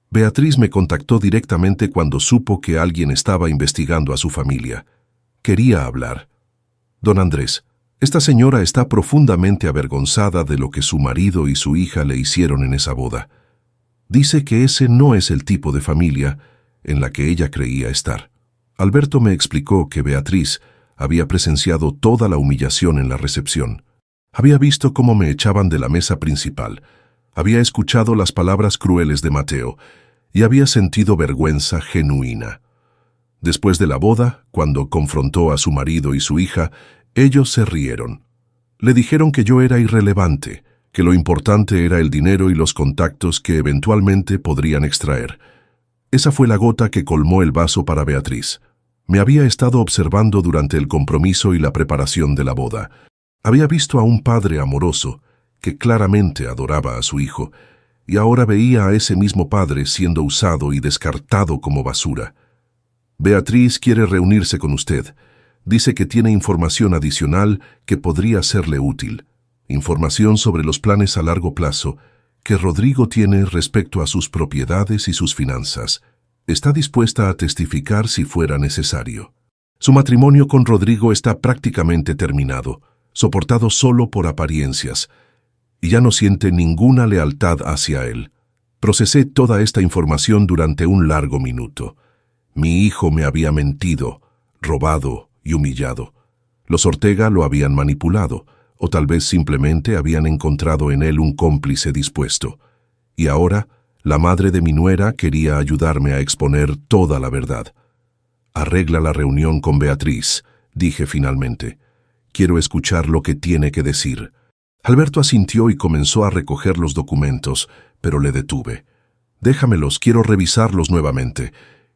Beatriz me contactó directamente cuando supo que alguien estaba investigando a su familia. Quería hablar. Don Andrés, esta señora está profundamente avergonzada de lo que su marido y su hija le hicieron en esa boda. Dice que ese no es el tipo de familia en la que ella creía estar. Alberto me explicó que Beatriz había presenciado toda la humillación en la recepción. Había visto cómo me echaban de la mesa principal. Había escuchado las palabras crueles de Mateo y había sentido vergüenza genuina. Después de la boda, cuando confrontó a su marido y su hija, ellos se rieron. Le dijeron que yo era irrelevante, que lo importante era el dinero y los contactos que eventualmente podrían extraer. Esa fue la gota que colmó el vaso para Beatriz. Me había estado observando durante el compromiso y la preparación de la boda. Había visto a un padre amoroso, que claramente adoraba a su hijo, y ahora veía a ese mismo padre siendo usado y descartado como basura. Beatriz quiere reunirse con usted. Dice que tiene información adicional que podría serle útil. Información sobre los planes a largo plazo que Rodrigo tiene respecto a sus propiedades y sus finanzas. Está dispuesta a testificar si fuera necesario. Su matrimonio con Rodrigo está prácticamente terminado, soportado solo por apariencias, y ya no siente ninguna lealtad hacia él. Procesé toda esta información durante un largo minuto. Mi hijo me había mentido, robado y humillado. Los Ortega lo habían manipulado, o tal vez simplemente habían encontrado en él un cómplice dispuesto. Y ahora, la madre de mi nuera quería ayudarme a exponer toda la verdad. Arregla la reunión con Beatriz, dije finalmente. Quiero escuchar lo que tiene que decir. Alberto asintió y comenzó a recoger los documentos, pero le detuve. Déjamelos, quiero revisarlos nuevamente.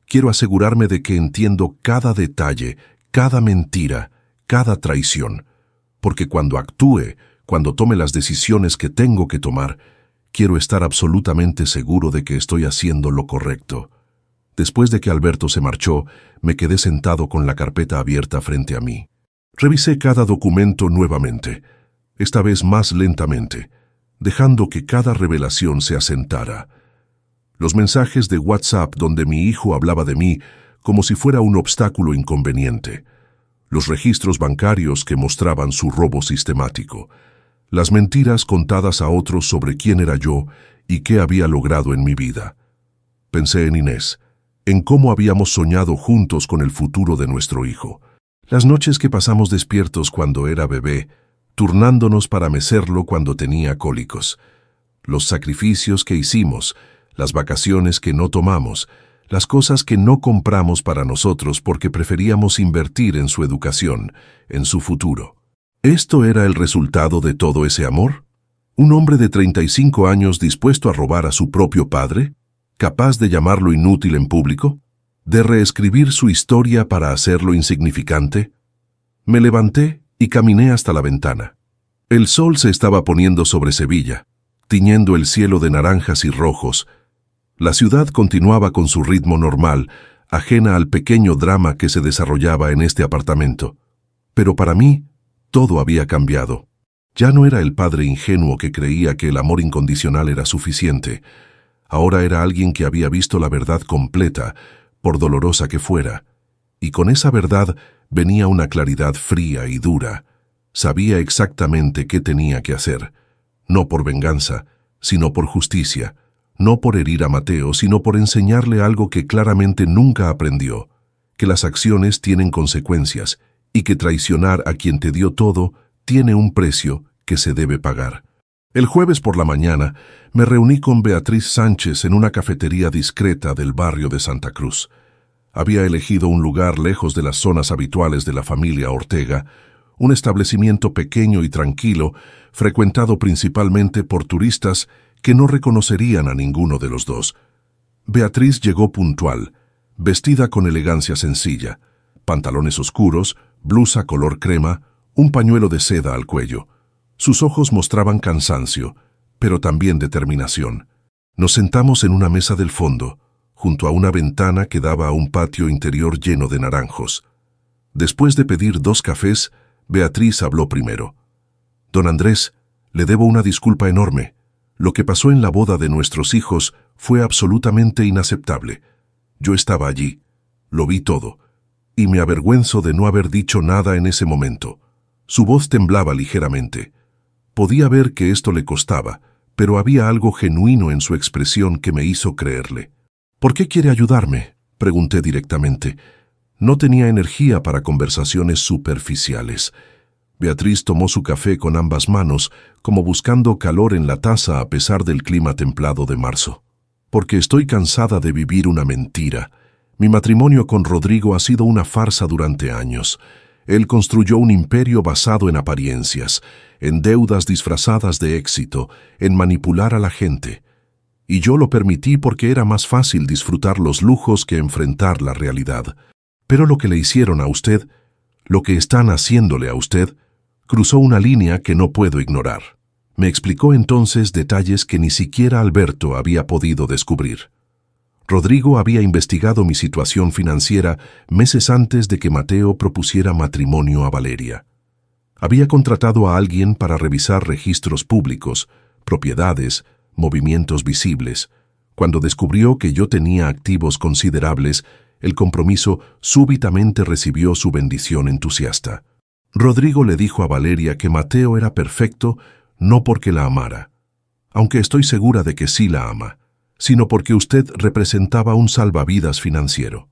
Quiero asegurarme de que entiendo cada detalle, cada mentira, cada traición. Porque cuando actúe, cuando tome las decisiones que tengo que tomar, quiero estar absolutamente seguro de que estoy haciendo lo correcto. Después de que Alberto se marchó, me quedé sentado con la carpeta abierta frente a mí. Revisé cada documento nuevamente, esta vez más lentamente, dejando que cada revelación se asentara. Los mensajes de WhatsApp donde mi hijo hablaba de mí como si fuera un obstáculo inconveniente. Los registros bancarios que mostraban su robo sistemático. Las mentiras contadas a otros sobre quién era yo y qué había logrado en mi vida. Pensé en Inés. en cómo habíamos soñado juntos con el futuro de nuestro hijo. Las noches que pasamos despiertos cuando era bebé, turnándonos para mecerlo cuando tenía cólicos. Los sacrificios que hicimos, las vacaciones que no tomamos, las cosas que no compramos para nosotros porque preferíamos invertir en su educación, en su futuro. ¿Esto era el resultado de todo ese amor? ¿Un hombre de 35 años dispuesto a robar a su propio padre? ¿Capaz de llamarlo inútil en público? ¿De reescribir su historia para hacerlo insignificante? Me levanté y caminé hasta la ventana. El sol se estaba poniendo sobre Sevilla, tiñendo el cielo de naranjas y rojos. La ciudad continuaba con su ritmo normal, ajena al pequeño drama que se desarrollaba en este apartamento. Pero para mí, todo había cambiado. Ya no era el padre ingenuo que creía que el amor incondicional era suficiente. Ahora era alguien que había visto la verdad completa, por dolorosa que fuera. Y con esa verdad venía una claridad fría y dura. Sabía exactamente qué tenía que hacer. No por venganza, sino por justicia. No por herir a Mateo, sino por enseñarle algo que claramente nunca aprendió. Que las acciones tienen consecuencias y que traicionar a quien te dio todo tiene un precio que se debe pagar. El jueves por la mañana me reuní con Beatriz Sánchez en una cafetería discreta del barrio de Santa Cruz. Había elegido un lugar lejos de las zonas habituales de la familia Ortega, un establecimiento pequeño y tranquilo, frecuentado principalmente por turistas que no reconocerían a ninguno de los dos. Beatriz llegó puntual, vestida con elegancia sencilla, pantalones oscuros, blusa color crema, un pañuelo de seda al cuello. Sus ojos mostraban cansancio, pero también determinación. Nos sentamos en una mesa del fondo, junto a una ventana que daba a un patio interior lleno de naranjos. Después de pedir 2 cafés, Beatriz habló primero. «Don Andrés, le debo una disculpa enorme. Lo que pasó en la boda de nuestros hijos fue absolutamente inaceptable. Yo estaba allí, lo vi todo, y me avergüenzo de no haber dicho nada en ese momento». Su voz temblaba ligeramente. Podía ver que esto le costaba, pero había algo genuino en su expresión que me hizo creerle. «¿Por qué quiere ayudarme?», pregunté directamente. No tenía energía para conversaciones superficiales. Beatriz tomó su café con ambas manos, como buscando calor en la taza a pesar del clima templado de marzo. «Porque estoy cansada de vivir una mentira. Mi matrimonio con Rodrigo ha sido una farsa durante años. Él construyó un imperio basado en apariencias, en deudas disfrazadas de éxito, en manipular a la gente. Y yo lo permití porque era más fácil disfrutar los lujos que enfrentar la realidad. Pero lo que le hicieron a usted, lo que están haciéndole a usted, cruzó una línea que no puedo ignorar». Me explicó entonces detalles que ni siquiera Alberto había podido descubrir. Rodrigo había investigado mi situación financiera meses antes de que Mateo propusiera matrimonio a Valeria. Había contratado a alguien para revisar registros públicos, propiedades, movimientos visibles. Cuando descubrió que yo tenía activos considerables, el compromiso súbitamente recibió su bendición entusiasta. Rodrigo le dijo a Valeria que Mateo era perfecto no porque la amara, aunque estoy segura de que sí la ama, sino porque usted representaba un salvavidas financiero.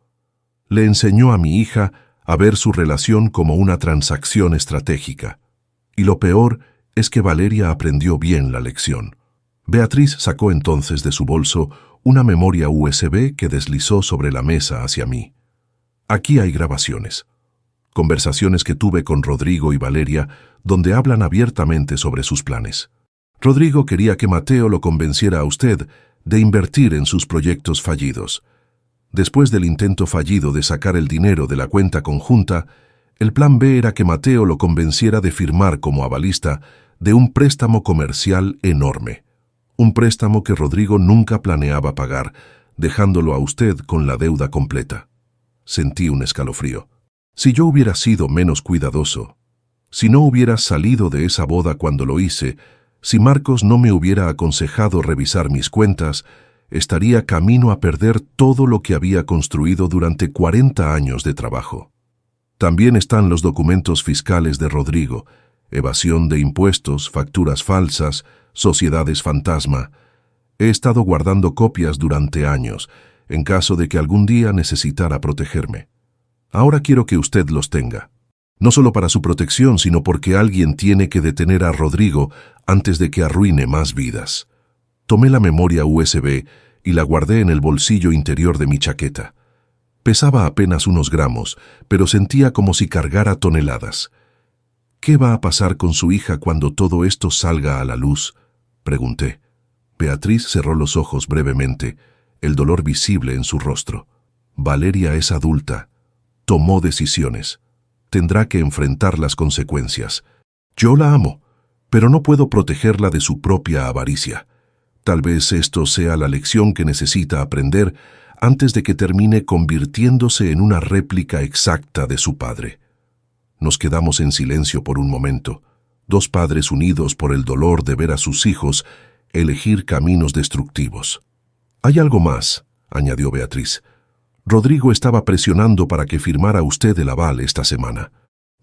Le enseñó a mi hija a ver su relación como una transacción estratégica. Y lo peor es que Valeria aprendió bien la lección. Beatriz sacó entonces de su bolso una memoria USB que deslizó sobre la mesa hacia mí. Aquí hay grabaciones. Conversaciones que tuve con Rodrigo y Valeria donde hablan abiertamente sobre sus planes. Rodrigo quería que Mateo lo convenciera a usted de invertir en sus proyectos fallidos. Después del intento fallido de sacar el dinero de la cuenta conjunta, el plan B era que Mateo lo convenciera de firmar como avalista de un préstamo comercial enorme. Un préstamo que Rodrigo nunca planeaba pagar, dejándolo a usted con la deuda completa. Sentí un escalofrío. Si yo hubiera sido menos cuidadoso, si no hubiera salido de esa boda cuando lo hice, si Marcos no me hubiera aconsejado revisar mis cuentas, estaría camino a perder todo lo que había construido durante 40 años de trabajo. También están los documentos fiscales de Rodrigo, evasión de impuestos, facturas falsas, sociedades fantasma. He estado guardando copias durante años, en caso de que algún día necesitara protegerme. Ahora quiero que usted los tenga. No solo para su protección, sino porque alguien tiene que detener a Rodrigo antes de que arruine más vidas. Tomé la memoria USB y la guardé en el bolsillo interior de mi chaqueta. Pesaba apenas unos gramos, pero sentía como si cargara toneladas. ¿Qué va a pasar con su hija cuando todo esto salga a la luz?, pregunté. Beatriz cerró los ojos brevemente, el dolor visible en su rostro. Valeria es adulta. Tomó decisiones. Tendrá que enfrentar las consecuencias. Yo la amo, pero no puedo protegerla de su propia avaricia. Tal vez esto sea la lección que necesita aprender antes de que termine convirtiéndose en una réplica exacta de su padre. Nos quedamos en silencio por un momento, dos padres unidos por el dolor de ver a sus hijos elegir caminos destructivos. «Hay algo más», añadió Beatriz. «Rodrigo estaba presionando para que firmara usted el aval esta semana.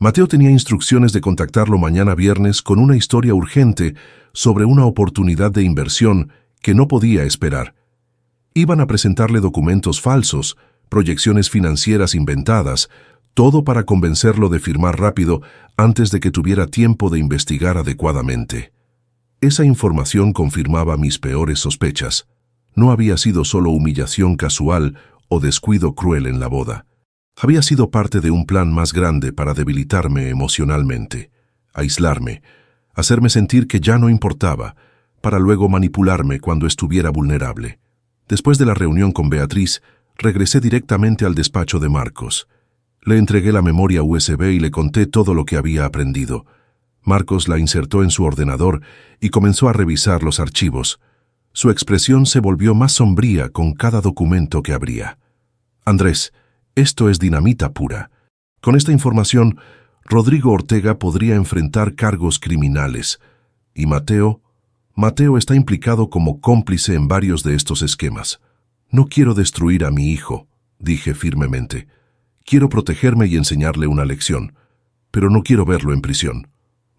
Mateo tenía instrucciones de contactarlo mañana viernes con una historia urgente sobre una oportunidad de inversión que no podía esperar. Iban a presentarle documentos falsos, proyecciones financieras inventadas, todo para convencerlo de firmar rápido antes de que tuviera tiempo de investigar adecuadamente. Esa información confirmaba mis peores sospechas. No había sido solo humillación casual o descuido cruel en la boda. Había sido parte de un plan más grande para debilitarme emocionalmente, aislarme, hacerme sentir que ya no importaba, para luego manipularme cuando estuviera vulnerable. Después de la reunión con Beatriz, regresé directamente al despacho de Marcos. Le entregué la memoria USB y le conté todo lo que había aprendido. Marcos la insertó en su ordenador y comenzó a revisar los archivos. Su expresión se volvió más sombría con cada documento que abría. «Andrés, esto es dinamita pura. Con esta información, Rodrigo Ortega podría enfrentar cargos criminales. Y Mateo está implicado como cómplice en varios de estos esquemas. No quiero destruir a mi hijo», dije firmemente. «Quiero protegerme y enseñarle una lección, pero no quiero verlo en prisión».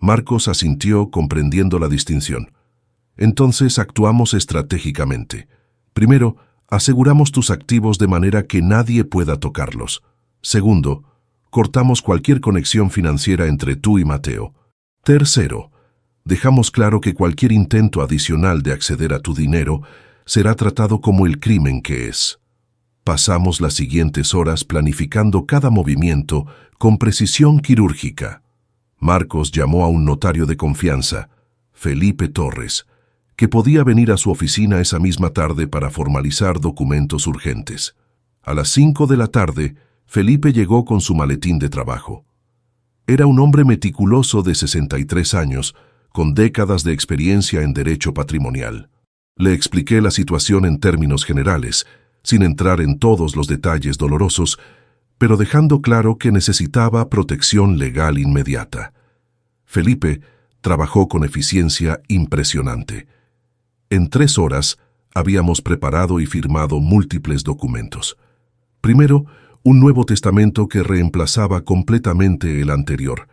Marcos asintió comprendiendo la distinción. «Entonces actuamos estratégicamente. Primero, aseguramos tus activos de manera que nadie pueda tocarlos. Segundo, cortamos cualquier conexión financiera entre tú y Mateo. Tercero, dejamos claro que cualquier intento adicional de acceder a tu dinero será tratado como el crimen que es». Pasamos las siguientes horas planificando cada movimiento con precisión quirúrgica. Marcos llamó a un notario de confianza, Felipe Torres, que podía venir a su oficina esa misma tarde para formalizar documentos urgentes. A las 5 de la tarde, Felipe llegó con su maletín de trabajo. Era un hombre meticuloso de 63 años, con décadas de experiencia en derecho patrimonial. Le expliqué la situación en términos generales, sin entrar en todos los detalles dolorosos, pero dejando claro que necesitaba protección legal inmediata. Felipe trabajó con eficiencia impresionante. En 3 horas habíamos preparado y firmado múltiples documentos. Primero, un nuevo testamento que reemplazaba completamente el anterior.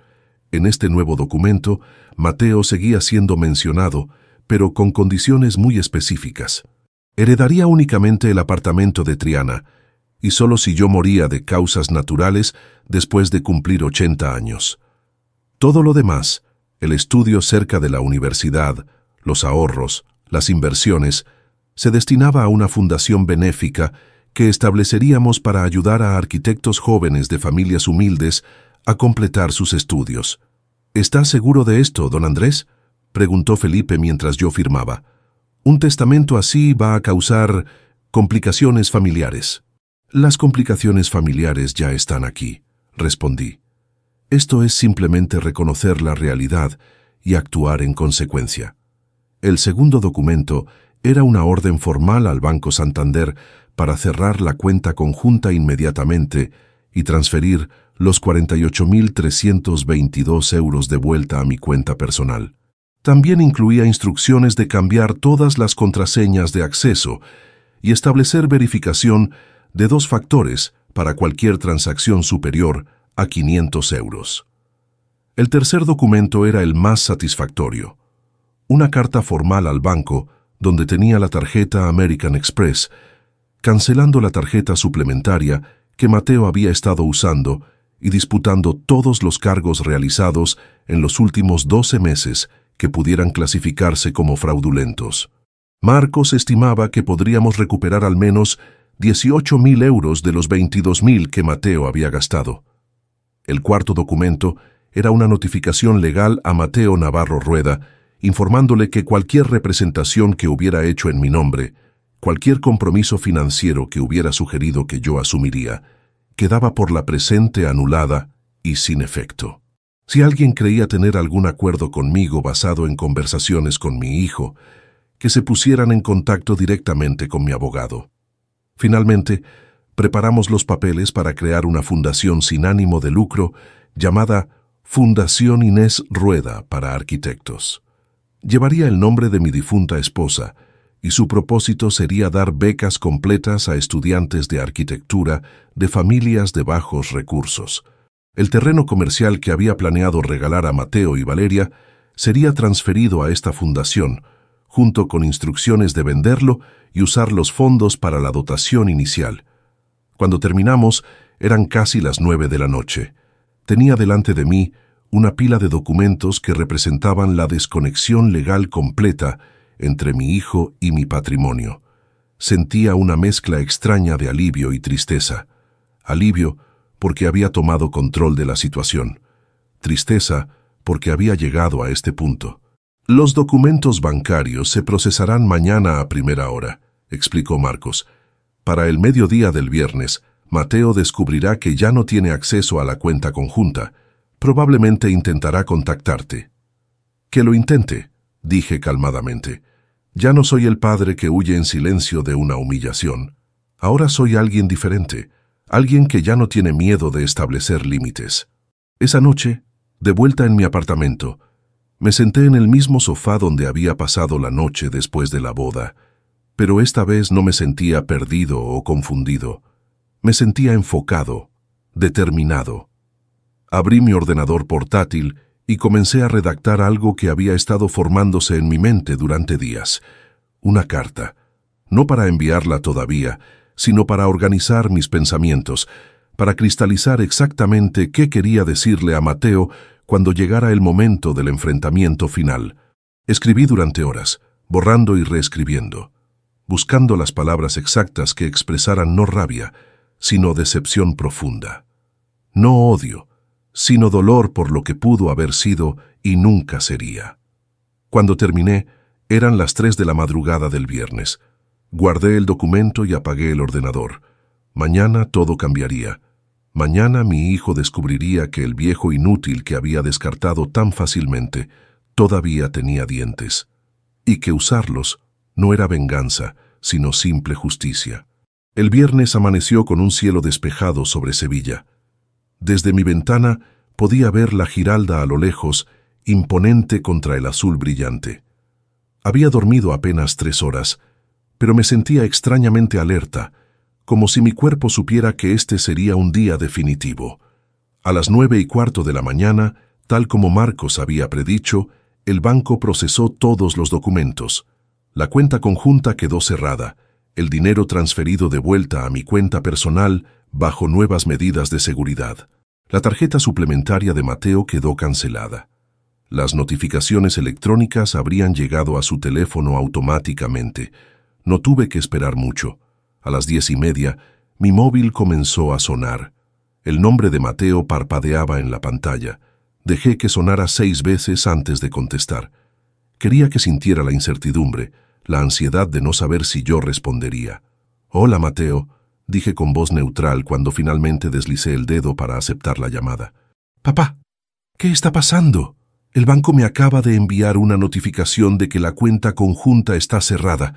En este nuevo documento, Mateo seguía siendo mencionado, pero con condiciones muy específicas. Heredaría únicamente el apartamento de Triana, y solo si yo moría de causas naturales después de cumplir 80 años. Todo lo demás, el estudio cerca de la universidad, los ahorros, las inversiones, se destinaba a una fundación benéfica que estableceríamos para ayudar a arquitectos jóvenes de familias humildes a completar sus estudios. ¿Está seguro de esto, don Andrés?, preguntó Felipe mientras yo firmaba. Un testamento así va a causar complicaciones familiares. Las complicaciones familiares ya están aquí, respondí. Esto es simplemente reconocer la realidad y actuar en consecuencia. El segundo documento era una orden formal al Banco Santander para cerrar la cuenta conjunta inmediatamente y transferir los 48.322 euros de vuelta a mi cuenta personal. También incluía instrucciones de cambiar todas las contraseñas de acceso y establecer verificación de 2 factores para cualquier transacción superior a 500 euros. El tercer documento era el más satisfactorio. Una carta formal al banco donde tenía la tarjeta American Express, cancelando la tarjeta suplementaria que Mateo había estado usando y disputando todos los cargos realizados en los últimos 12 meses que pudieran clasificarse como fraudulentos. Marcos estimaba que podríamos recuperar al menos 18.000 euros de los 22.000 que Mateo había gastado. El cuarto documento era una notificación legal a Mateo Navarro Rueda, informándole que cualquier representación que hubiera hecho en mi nombre, cualquier compromiso financiero que hubiera sugerido que yo asumiría, quedaba por la presente anulada y sin efecto. Si alguien creía tener algún acuerdo conmigo basado en conversaciones con mi hijo, que se pusieran en contacto directamente con mi abogado. Finalmente, preparamos los papeles para crear una fundación sin ánimo de lucro llamada Fundación Inés Rueda para Arquitectos. Llevaría el nombre de mi difunta esposa, y su propósito sería dar becas completas a estudiantes de arquitectura de familias de bajos recursos. El terreno comercial que había planeado regalar a Mateo y Valeria sería transferido a esta fundación, junto con instrucciones de venderlo y usar los fondos para la dotación inicial. Cuando terminamos, eran casi las 9 de la noche. Tenía delante de mí una pila de documentos que representaban la desconexión legal completa entre mi hijo y mi patrimonio. Sentía una mezcla extraña de alivio y tristeza. Alivio porque había tomado control de la situación. Tristeza porque había llegado a este punto. Los documentos bancarios se procesarán mañana a primera hora, explicó Marcos. Para el mediodía del viernes, Mateo descubrirá que ya no tiene acceso a la cuenta conjunta. Probablemente intentará contactarte. Que lo intente, dije calmadamente. Ya no soy el padre que huye en silencio de una humillación. Ahora soy alguien diferente, alguien que ya no tiene miedo de establecer límites. Esa noche, de vuelta en mi apartamento, me senté en el mismo sofá donde había pasado la noche después de la boda, pero esta vez no me sentía perdido o confundido. Me sentía enfocado, determinado. Abrí mi ordenador portátil y comencé a redactar algo que había estado formándose en mi mente durante días. Una carta, no para enviarla todavía, sino para organizar mis pensamientos, para cristalizar exactamente qué quería decirle a Mateo cuando llegara el momento del enfrentamiento final. Escribí durante horas, borrando y reescribiendo, buscando las palabras exactas que expresaran no rabia, sino decepción profunda. No odio, sino dolor por lo que pudo haber sido y nunca sería. Cuando terminé, eran las 3 de la madrugada del viernes. Guardé el documento y apagué el ordenador. Mañana todo cambiaría. Mañana mi hijo descubriría que el viejo inútil que había descartado tan fácilmente todavía tenía dientes, y que usarlos no era venganza, sino simple justicia. El viernes amaneció con un cielo despejado sobre Sevilla. Desde mi ventana podía ver la Giralda a lo lejos, imponente contra el azul brillante. Había dormido apenas 3 horas, pero me sentía extrañamente alerta, como si mi cuerpo supiera que este sería un día definitivo. A las 9:15 de la mañana, tal como Marcos había predicho, el banco procesó todos los documentos. La cuenta conjunta quedó cerrada, el dinero transferido de vuelta a mi cuenta personal bajo nuevas medidas de seguridad. La tarjeta suplementaria de Mateo quedó cancelada. Las notificaciones electrónicas habrían llegado a su teléfono automáticamente. No tuve que esperar mucho. A las 10:30, mi móvil comenzó a sonar. El nombre de Mateo parpadeaba en la pantalla. Dejé que sonara 6 veces antes de contestar. Quería que sintiera la incertidumbre, la ansiedad de no saber si yo respondería. «Hola, Mateo», dije con voz neutral cuando finalmente deslicé el dedo para aceptar la llamada. «Papá, ¿qué está pasando? El banco me acaba de enviar una notificación de que la cuenta conjunta está cerrada,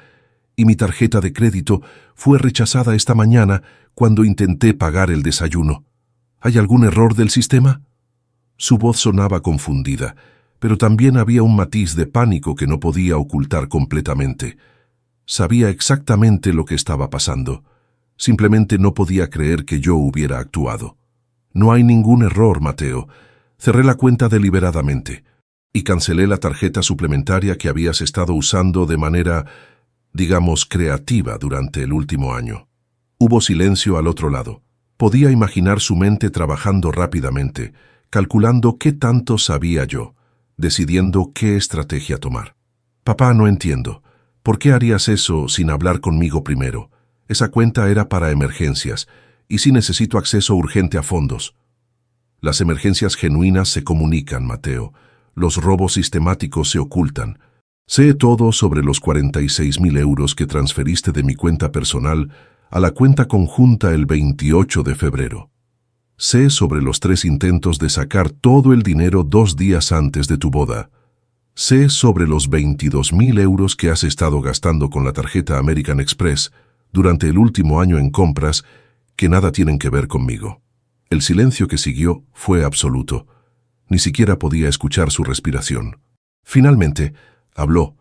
y mi tarjeta de crédito fue rechazada esta mañana cuando intenté pagar el desayuno. ¿Hay algún error del sistema?» Su voz sonaba confundida, pero también había un matiz de pánico que no podía ocultar completamente. Sabía exactamente lo que estaba pasando. Simplemente no podía creer que yo hubiera actuado. «No hay ningún error, Mateo. Cerré la cuenta deliberadamente y cancelé la tarjeta suplementaria que habías estado usando de manera, digamos, creativa durante el último año». Hubo silencio al otro lado. Podía imaginar su mente trabajando rápidamente, calculando qué tanto sabía yo, decidiendo qué estrategia tomar. Papá, no entiendo. ¿Por qué harías eso sin hablar conmigo primero? Esa cuenta era para emergencias, y sí necesito acceso urgente a fondos. Las emergencias genuinas se comunican, Mateo. Los robos sistemáticos se ocultan. Sé todo sobre los 46.000 euros que transferiste de mi cuenta personal a la cuenta conjunta el 28 de febrero. Sé sobre los 3 intentos de sacar todo el dinero 2 días antes de tu boda. Sé sobre los 22.000 euros que has estado gastando con la tarjeta American Express durante el último año en compras que nada tienen que ver conmigo. El silencio que siguió fue absoluto. Ni siquiera podía escuchar su respiración. Finalmente, habló,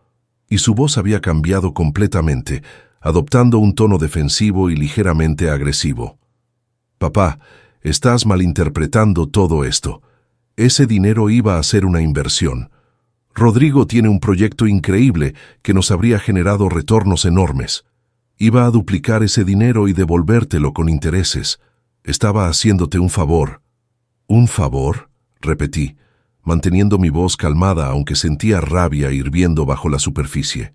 y su voz había cambiado completamente, adoptando un tono defensivo y ligeramente agresivo. Papá, estás malinterpretando todo esto. Ese dinero iba a ser una inversión. Rodrigo tiene un proyecto increíble que nos habría generado retornos enormes. Iba a duplicar ese dinero y devolvértelo con intereses. Estaba haciéndote un favor. ¿Un favor?, repetí, manteniendo mi voz calmada aunque sentía rabia hirviendo bajo la superficie.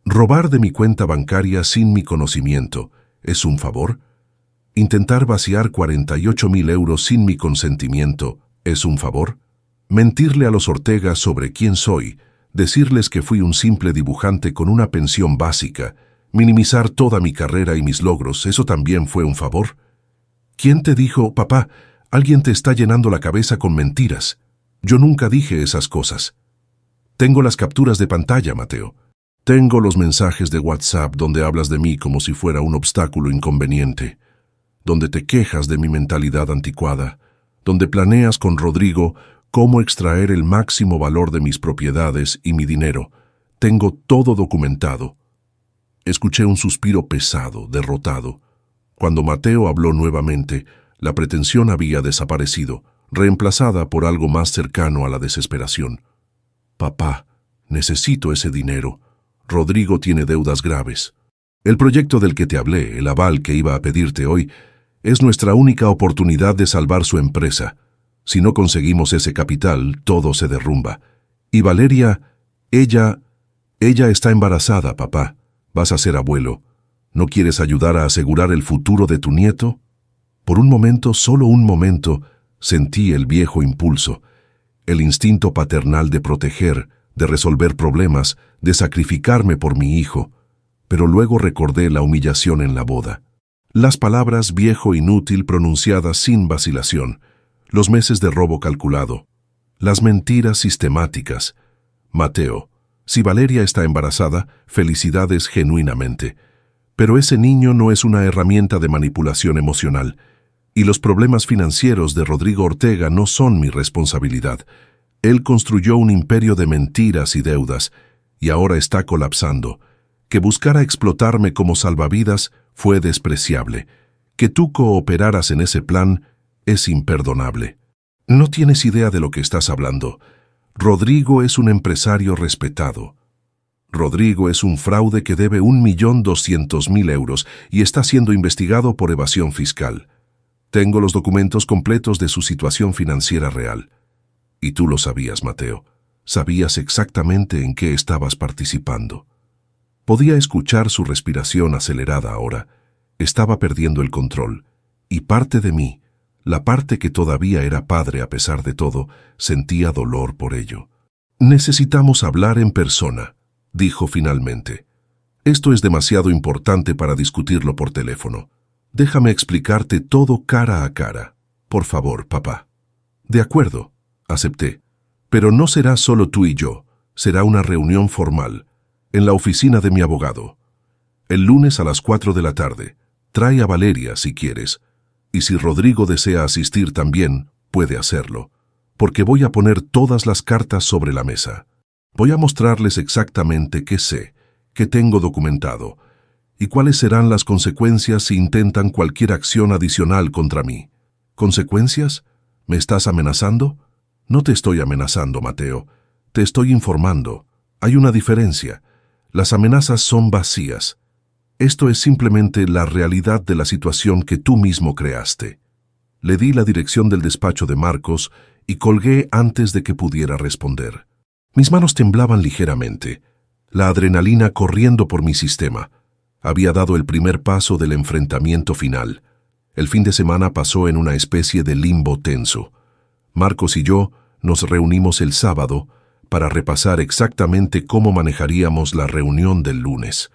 ¿Robar de mi cuenta bancaria sin mi conocimiento es un favor? ¿Intentar vaciar 48.000 euros sin mi consentimiento es un favor? ¿Mentirle a los Ortega sobre quién soy, decirles que fui un simple dibujante con una pensión básica, minimizar toda mi carrera y mis logros, eso también fue un favor? ¿Quién te dijo, papá, alguien te está llenando la cabeza con mentiras? Yo nunca dije esas cosas. Tengo las capturas de pantalla, Mateo. Tengo los mensajes de WhatsApp donde hablas de mí como si fuera un obstáculo inconveniente, donde te quejas de mi mentalidad anticuada, donde planeas con Rodrigo cómo extraer el máximo valor de mis propiedades y mi dinero. Tengo todo documentado. Escuché un suspiro pesado, derrotado. Cuando Mateo habló nuevamente, la pretensión había desaparecido, reemplazada por algo más cercano a la desesperación. Papá, necesito ese dinero. Rodrigo tiene deudas graves. El proyecto del que te hablé, el aval que iba a pedirte hoy, es nuestra única oportunidad de salvar su empresa. Si no conseguimos ese capital, todo se derrumba. Y Valeria, ella está embarazada, papá. Vas a ser abuelo. ¿No quieres ayudar a asegurar el futuro de tu nieto? Por un momento, solo un momento, sentí el viejo impulso, el instinto paternal de proteger, de resolver problemas, de sacrificarme por mi hijo. Pero luego recordé la humillación en la boda. Las palabras viejo inútil pronunciadas sin vacilación, los meses de robo calculado, las mentiras sistemáticas. Mateo, si Valeria está embarazada, felicidades genuinamente. Pero ese niño no es una herramienta de manipulación emocional, y los problemas financieros de Rodrigo Ortega no son mi responsabilidad. Él construyó un imperio de mentiras y deudas, y ahora está colapsando. Que buscara explotarme como salvavidas fue despreciable. Que tú cooperaras en ese plan es imperdonable. No tienes idea de lo que estás hablando. Rodrigo es un empresario respetado. Rodrigo es un fraude que debe 1.200.000 euros y está siendo investigado por evasión fiscal. Tengo los documentos completos de su situación financiera real. Y tú lo sabías, Mateo. Sabías exactamente en qué estabas participando. Podía escuchar su respiración acelerada ahora. Estaba perdiendo el control. Y parte de mí, la parte que todavía era padre a pesar de todo, sentía dolor por ello. Necesitamos hablar en persona, dijo finalmente. Esto es demasiado importante para discutirlo por teléfono. Déjame explicarte todo cara a cara. Por favor, papá. De acuerdo, acepté. Pero no será solo tú y yo. Será una reunión formal, en la oficina de mi abogado. El lunes a las 4 de la tarde. Trae a Valeria si quieres. Y si Rodrigo desea asistir también, puede hacerlo. Porque voy a poner todas las cartas sobre la mesa. Voy a mostrarles exactamente qué sé, qué tengo documentado, y cuáles serán las consecuencias si intentan cualquier acción adicional contra mí. ¿Consecuencias? ¿Me estás amenazando? No te estoy amenazando, Mateo. Te estoy informando. Hay una diferencia. Las amenazas son vacías. Esto es simplemente la realidad de la situación que tú mismo creaste. Le di la dirección del despacho de Marcos y colgué antes de que pudiera responder. Mis manos temblaban ligeramente, la adrenalina corriendo por mi sistema. Había dado el primer paso del enfrentamiento final. El fin de semana pasó en una especie de limbo tenso. Marcos y yo nos reunimos el sábado para repasar exactamente cómo manejaríamos la reunión del lunes.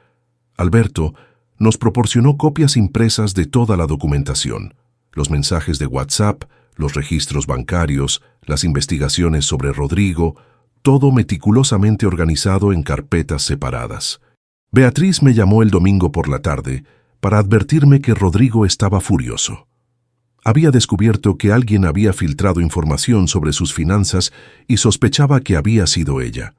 Alberto nos proporcionó copias impresas de toda la documentación, los mensajes de WhatsApp, los registros bancarios, las investigaciones sobre Rodrigo, todo meticulosamente organizado en carpetas separadas. Beatriz me llamó el domingo por la tarde para advertirme que Rodrigo estaba furioso. Había descubierto que alguien había filtrado información sobre sus finanzas y sospechaba que había sido ella.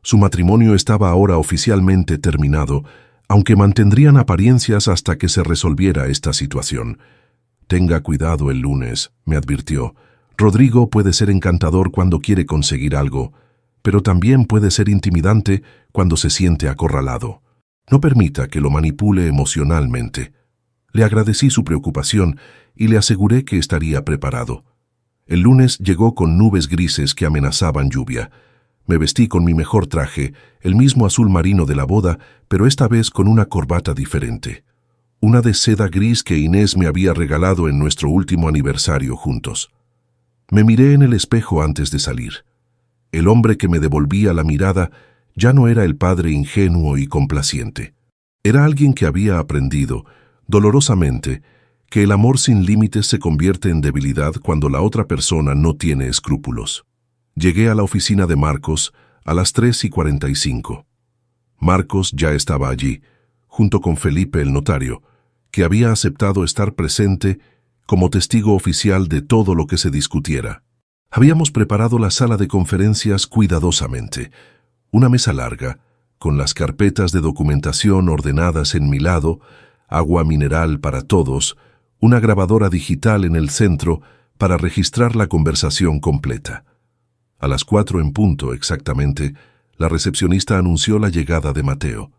Su matrimonio estaba ahora oficialmente terminado, aunque mantendrían apariencias hasta que se resolviera esta situación. «Tenga cuidado el lunes», me advirtió. «Rodrigo puede ser encantador cuando quiere conseguir algo, pero también puede ser intimidante cuando se siente acorralado. No permita que lo manipule emocionalmente». Le agradecí su preocupación y le aseguré que estaría preparado. El lunes llegó con nubes grises que amenazaban lluvia. Me vestí con mi mejor traje, el mismo azul marino de la boda, pero esta vez con una corbata diferente. Una de seda gris que Inés me había regalado en nuestro último aniversario juntos. Me miré en el espejo antes de salir. El hombre que me devolvía la mirada ya no era el padre ingenuo y complaciente. Era alguien que había aprendido, dolorosamente, que el amor sin límites se convierte en debilidad cuando la otra persona no tiene escrúpulos. Llegué a la oficina de Marcos a las 3:45. Marcos ya estaba allí, junto con Felipe el notario, que había aceptado estar presente como testigo oficial de todo lo que se discutiera. Habíamos preparado la sala de conferencias cuidadosamente, una mesa larga, con las carpetas de documentación ordenadas en mi lado, agua mineral para todos, una grabadora digital en el centro para registrar la conversación completa. A las 4 en punto exactamente, la recepcionista anunció la llegada de Mateo,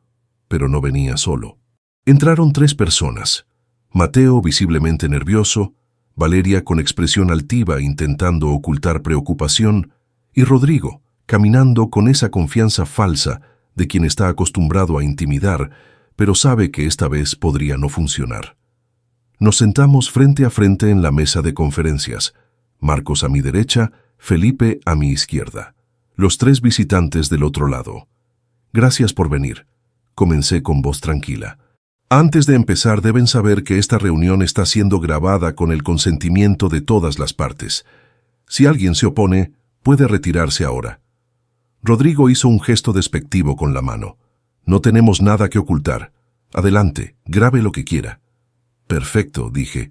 pero no venía solo. Entraron 3 personas, Mateo visiblemente nervioso, Valeria con expresión altiva intentando ocultar preocupación, y Rodrigo, caminando con esa confianza falsa de quien está acostumbrado a intimidar, pero sabe que esta vez podría no funcionar. Nos sentamos frente a frente en la mesa de conferencias, Marcos a mi derecha, Felipe a mi izquierda, los 3 visitantes del otro lado. «Gracias por venir», comencé con voz tranquila. «Antes de empezar deben saber que esta reunión está siendo grabada con el consentimiento de todas las partes. Si alguien se opone, puede retirarse ahora». Rodrigo hizo un gesto despectivo con la mano. «No tenemos nada que ocultar. Adelante, grabe lo que quiera». «Perfecto», dije,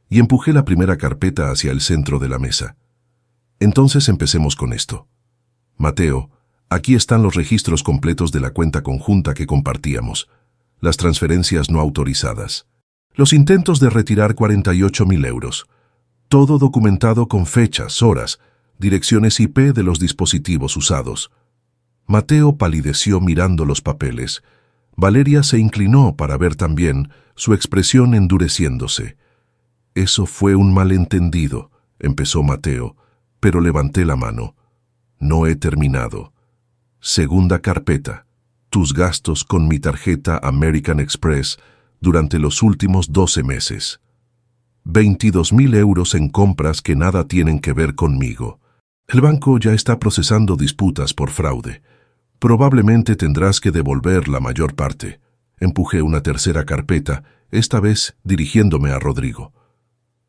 y empujé la primera carpeta hacia el centro de la mesa. «Entonces empecemos con esto. Mateo, aquí están los registros completos de la cuenta conjunta que compartíamos, las transferencias no autorizadas, los intentos de retirar 48.000 euros, todo documentado con fechas, horas, direcciones IP de los dispositivos usados». Mateo palideció mirando los papeles. Valeria se inclinó para ver también, su expresión endureciéndose. «Eso fue un malentendido», empezó Mateo, pero levanté la mano. «No he terminado. Segunda carpeta. Tus gastos con mi tarjeta American Express durante los últimos 12 meses. 22.000 euros en compras que nada tienen que ver conmigo. El banco ya está procesando disputas por fraude. Probablemente tendrás que devolver la mayor parte». Empujé una tercera carpeta, esta vez dirigiéndome a Rodrigo.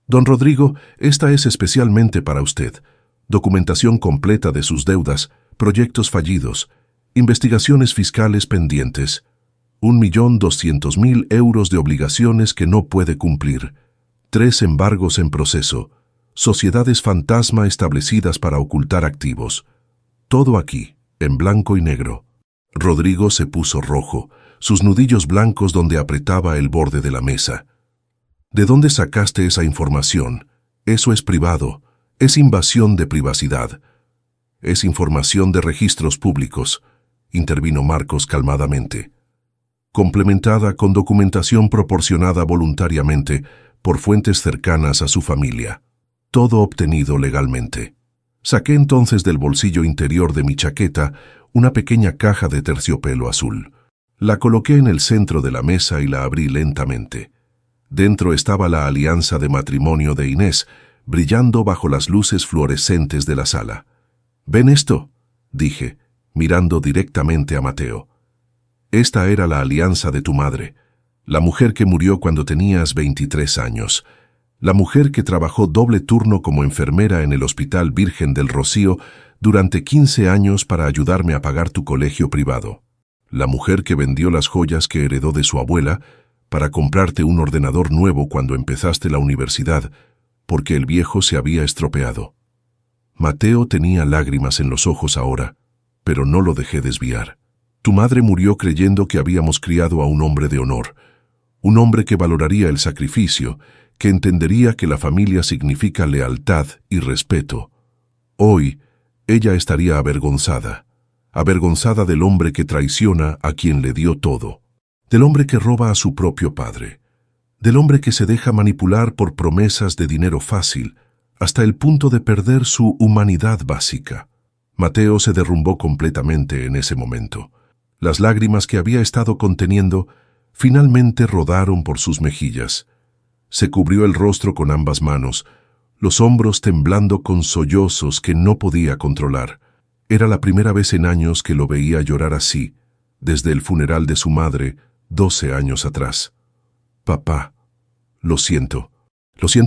«Don Rodrigo, esta es especialmente para usted. Documentación completa de sus deudas, proyectos fallidos, investigaciones fiscales pendientes, 1.200.000 euros de obligaciones que no puede cumplir, 3 embargos en proceso, sociedades fantasma establecidas para ocultar activos. Todo aquí, en blanco y negro». Rodrigo se puso rojo, sus nudillos blancos donde apretaba el borde de la mesa. «¿De dónde sacaste esa información? Eso es privado, es invasión de privacidad». «Es información de registros públicos», intervino Marcos calmadamente. complementada con documentación proporcionada voluntariamente por fuentes cercanas a su familia. Todo obtenido legalmente. Saqué entonces del bolsillo interior de mi chaqueta una pequeña caja de terciopelo azul. La coloqué en el centro de la mesa y la abrí lentamente. Dentro estaba la alianza de matrimonio de Inés, brillando bajo las luces fluorescentes de la sala. «¿Ven esto?», dije, mirando directamente a Mateo. «Esta era la alianza de tu madre, la mujer que murió cuando tenías 23 años, la mujer que trabajó doble turno como enfermera en el Hospital Virgen del Rocío durante 15 años para ayudarme a pagar tu colegio privado, la mujer que vendió las joyas que heredó de su abuela para comprarte un ordenador nuevo cuando empezaste la universidad, porque el viejo se había estropeado». Mateo tenía lágrimas en los ojos ahora, pero no lo dejé desviar. «Tu madre murió creyendo que habíamos criado a un hombre de honor, un hombre que valoraría el sacrificio, que entendería que la familia significa lealtad y respeto. Hoy, ella estaría avergonzada del hombre que traiciona a quien le dio todo, del hombre que roba a su propio padre, del hombre que se deja manipular por promesas de dinero fácil, hasta el punto de perder su humanidad básica». Mateo se derrumbó completamente en ese momento. Las lágrimas que había estado conteniendo finalmente rodaron por sus mejillas. Se cubrió el rostro con ambas manos, los hombros temblando con sollozos que no podía controlar. Era la primera vez en años que lo veía llorar así, desde el funeral de su madre, 12 años atrás. «Papá, lo siento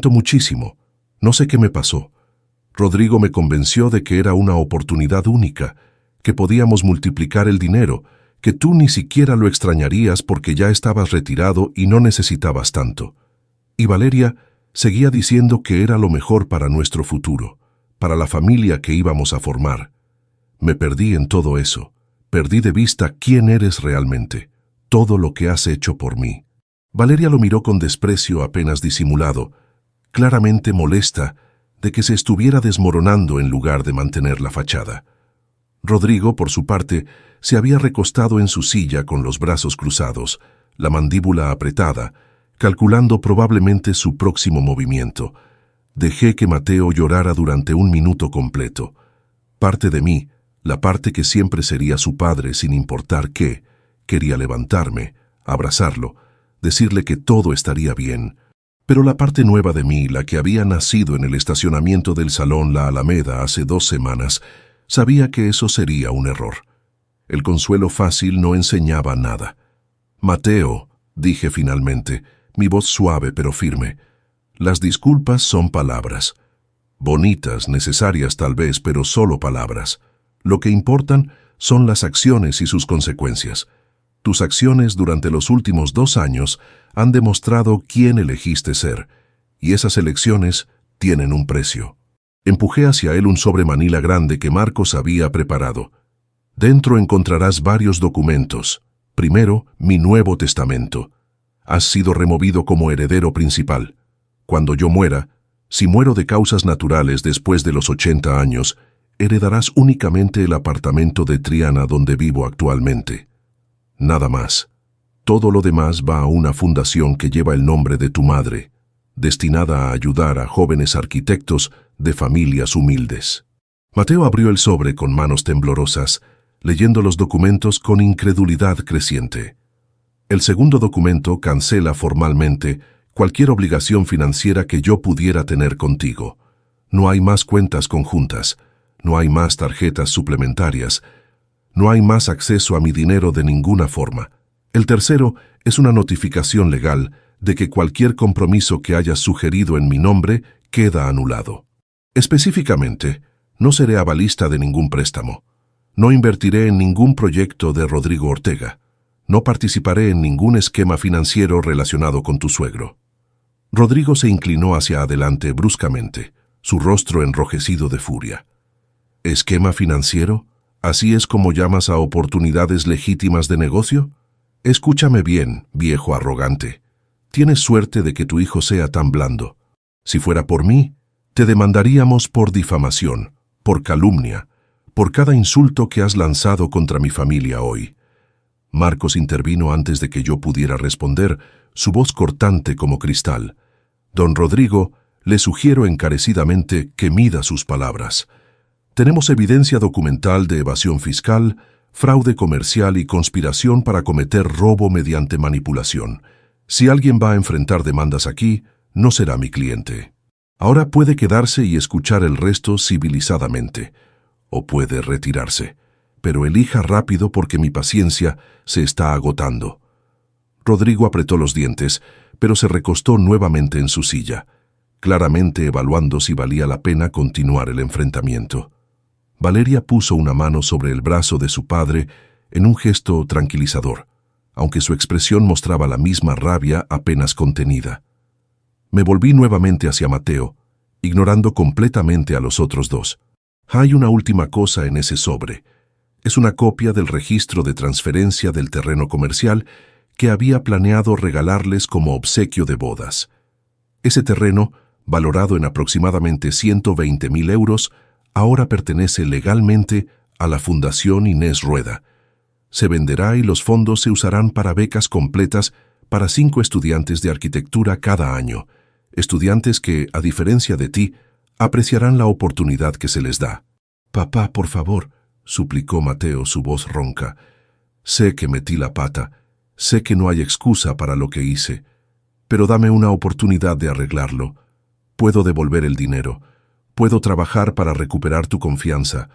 muchísimo. No sé qué me pasó. Rodrigo me convenció de que era una oportunidad única, que podíamos multiplicar el dinero, que tú ni siquiera lo extrañarías porque ya estabas retirado y no necesitabas tanto. Y Valeria seguía diciendo que era lo mejor para nuestro futuro, para la familia que íbamos a formar. Me perdí en todo eso. Perdí de vista quién eres realmente, todo lo que has hecho por mí». Valeria lo miró con desprecio apenas disimulado, claramente molesta de que se estuviera desmoronando en lugar de mantener la fachada. Rodrigo, por su parte, se había recostado en su silla con los brazos cruzados, la mandíbula apretada, calculando probablemente su próximo movimiento. Dejé que Mateo llorara durante 1 minuto completo. Parte de mí, la parte que siempre sería su padre sin importar qué, quería levantarme, abrazarlo, decirle que todo estaría bien. Pero la parte nueva de mí, la que había nacido en el estacionamiento del Salón La Alameda hace 2 semanas, sabía que eso sería un error. El consuelo fácil no enseñaba nada. «Mateo», dije finalmente, mi voz suave pero firme, «las disculpas son palabras. Bonitas, necesarias tal vez, pero solo palabras. Lo que importan son las acciones y sus consecuencias. Tus acciones durante los últimos 2 años han demostrado quién elegiste ser, y esas elecciones tienen un precio». Empujé hacia él un sobre manila grande que Marcos había preparado. «Dentro encontrarás varios documentos. Primero, mi Nuevo Testamento. Has sido removido como heredero principal. Cuando yo muera, si muero de causas naturales después de los 80 años, heredarás únicamente el apartamento de Triana donde vivo actualmente. Nada más. Todo lo demás va a una fundación que lleva el nombre de tu madre, destinada a ayudar a jóvenes arquitectos de familias humildes». Mateo abrió el sobre con manos temblorosas, leyendo los documentos con incredulidad creciente. El segundo documento cancela formalmente cualquier obligación financiera que yo pudiera tener contigo. No hay más cuentas conjuntas, no hay más tarjetas suplementarias, no hay más acceso a mi dinero de ninguna forma. El tercero es una notificación legal de que cualquier compromiso que hayas sugerido en mi nombre queda anulado. Específicamente, no seré avalista de ningún préstamo. No invertiré en ningún proyecto de Rodrigo Ortega. No participaré en ningún esquema financiero relacionado con tu suegro. Rodrigo se inclinó hacia adelante bruscamente, su rostro enrojecido de furia. ¿Esquema financiero? ¿Así es como llamas a oportunidades legítimas de negocio? Escúchame bien, viejo arrogante. Tienes suerte de que tu hijo sea tan blando. Si fuera por mí, te demandaríamos por difamación, por calumnia, por cada insulto que has lanzado contra mi familia hoy. Marcos intervino antes de que yo pudiera responder, su voz cortante como cristal. Don Rodrigo, le sugiero encarecidamente que mida sus palabras. Tenemos evidencia documental de evasión fiscal, fraude comercial y conspiración para cometer robo mediante manipulación. Si alguien va a enfrentar demandas aquí, no será mi cliente. Ahora puede quedarse y escuchar el resto civilizadamente, o puede retirarse, pero elija rápido porque mi paciencia se está agotando. Rodrigo apretó los dientes, pero se recostó nuevamente en su silla, claramente evaluando si valía la pena continuar el enfrentamiento. Valeria puso una mano sobre el brazo de su padre en un gesto tranquilizador, aunque su expresión mostraba la misma rabia apenas contenida. Me volví nuevamente hacia Mateo, ignorando completamente a los otros dos. Hay una última cosa en ese sobre. Es una copia del registro de transferencia del terreno comercial que había planeado regalarles como obsequio de bodas. Ese terreno, valorado en aproximadamente 120.000 euros, ahora pertenece legalmente a la Fundación Inés Rueda. Se venderá y los fondos se usarán para becas completas para 5 estudiantes de arquitectura cada año, estudiantes que, a diferencia de ti, apreciarán la oportunidad que se les da. «Papá, por favor», suplicó Mateo, su voz ronca. «Sé que metí la pata, sé que no hay excusa para lo que hice, pero dame una oportunidad de arreglarlo. Puedo devolver el dinero, puedo trabajar para recuperar tu confianza.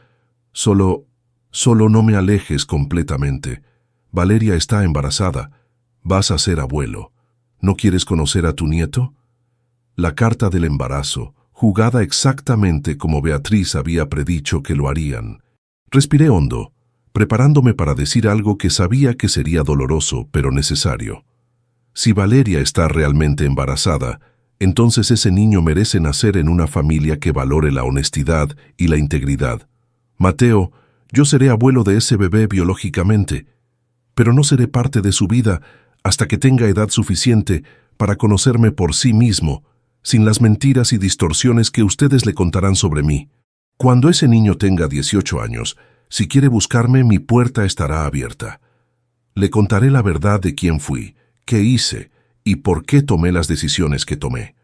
Solo no me alejes completamente. Valeria está embarazada, vas a ser abuelo. ¿No quieres conocer a tu nieto?» La carta del embarazo, jugada exactamente como Beatriz había predicho que lo harían. Respiré hondo, preparándome para decir algo que sabía que sería doloroso, pero necesario. Si Valeria está realmente embarazada, entonces ese niño merece nacer en una familia que valore la honestidad y la integridad. Mateo, yo seré abuelo de ese bebé biológicamente, pero no seré parte de su vida hasta que tenga edad suficiente para conocerme por sí mismo, sin las mentiras y distorsiones que ustedes le contarán sobre mí. Cuando ese niño tenga 18 años, si quiere buscarme, mi puerta estará abierta. Le contaré la verdad de quién fui, qué hice y por qué tomé las decisiones que tomé.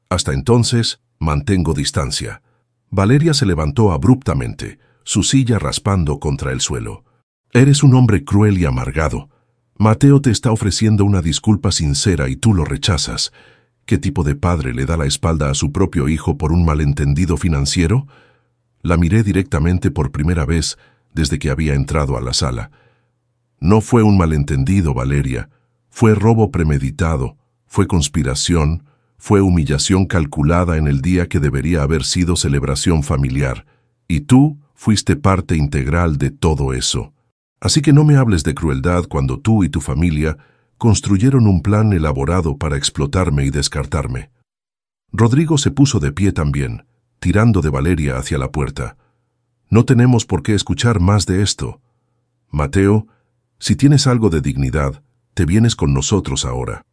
Hasta entonces, mantengo distancia. Valeria se levantó abruptamente, su silla raspando contra el suelo. Eres un hombre cruel y amargado. Mateo te está ofreciendo una disculpa sincera y tú lo rechazas. ¿Qué tipo de padre le da la espalda a su propio hijo por un malentendido financiero? La miré directamente por primera vez desde que había entrado a la sala. No fue un malentendido, Valeria. Fue robo premeditado, fue conspiración, fue humillación calculada en el día que debería haber sido celebración familiar. Y tú fuiste parte integral de todo eso. Así que no me hables de crueldad cuando tú y tu familia construyeron un plan elaborado para explotarme y descartarme. Rodrigo se puso de pie también, tirando de Valeria hacia la puerta. No tenemos por qué escuchar más de esto. Mateo, si tienes algo de dignidad, te vienes con nosotros ahora.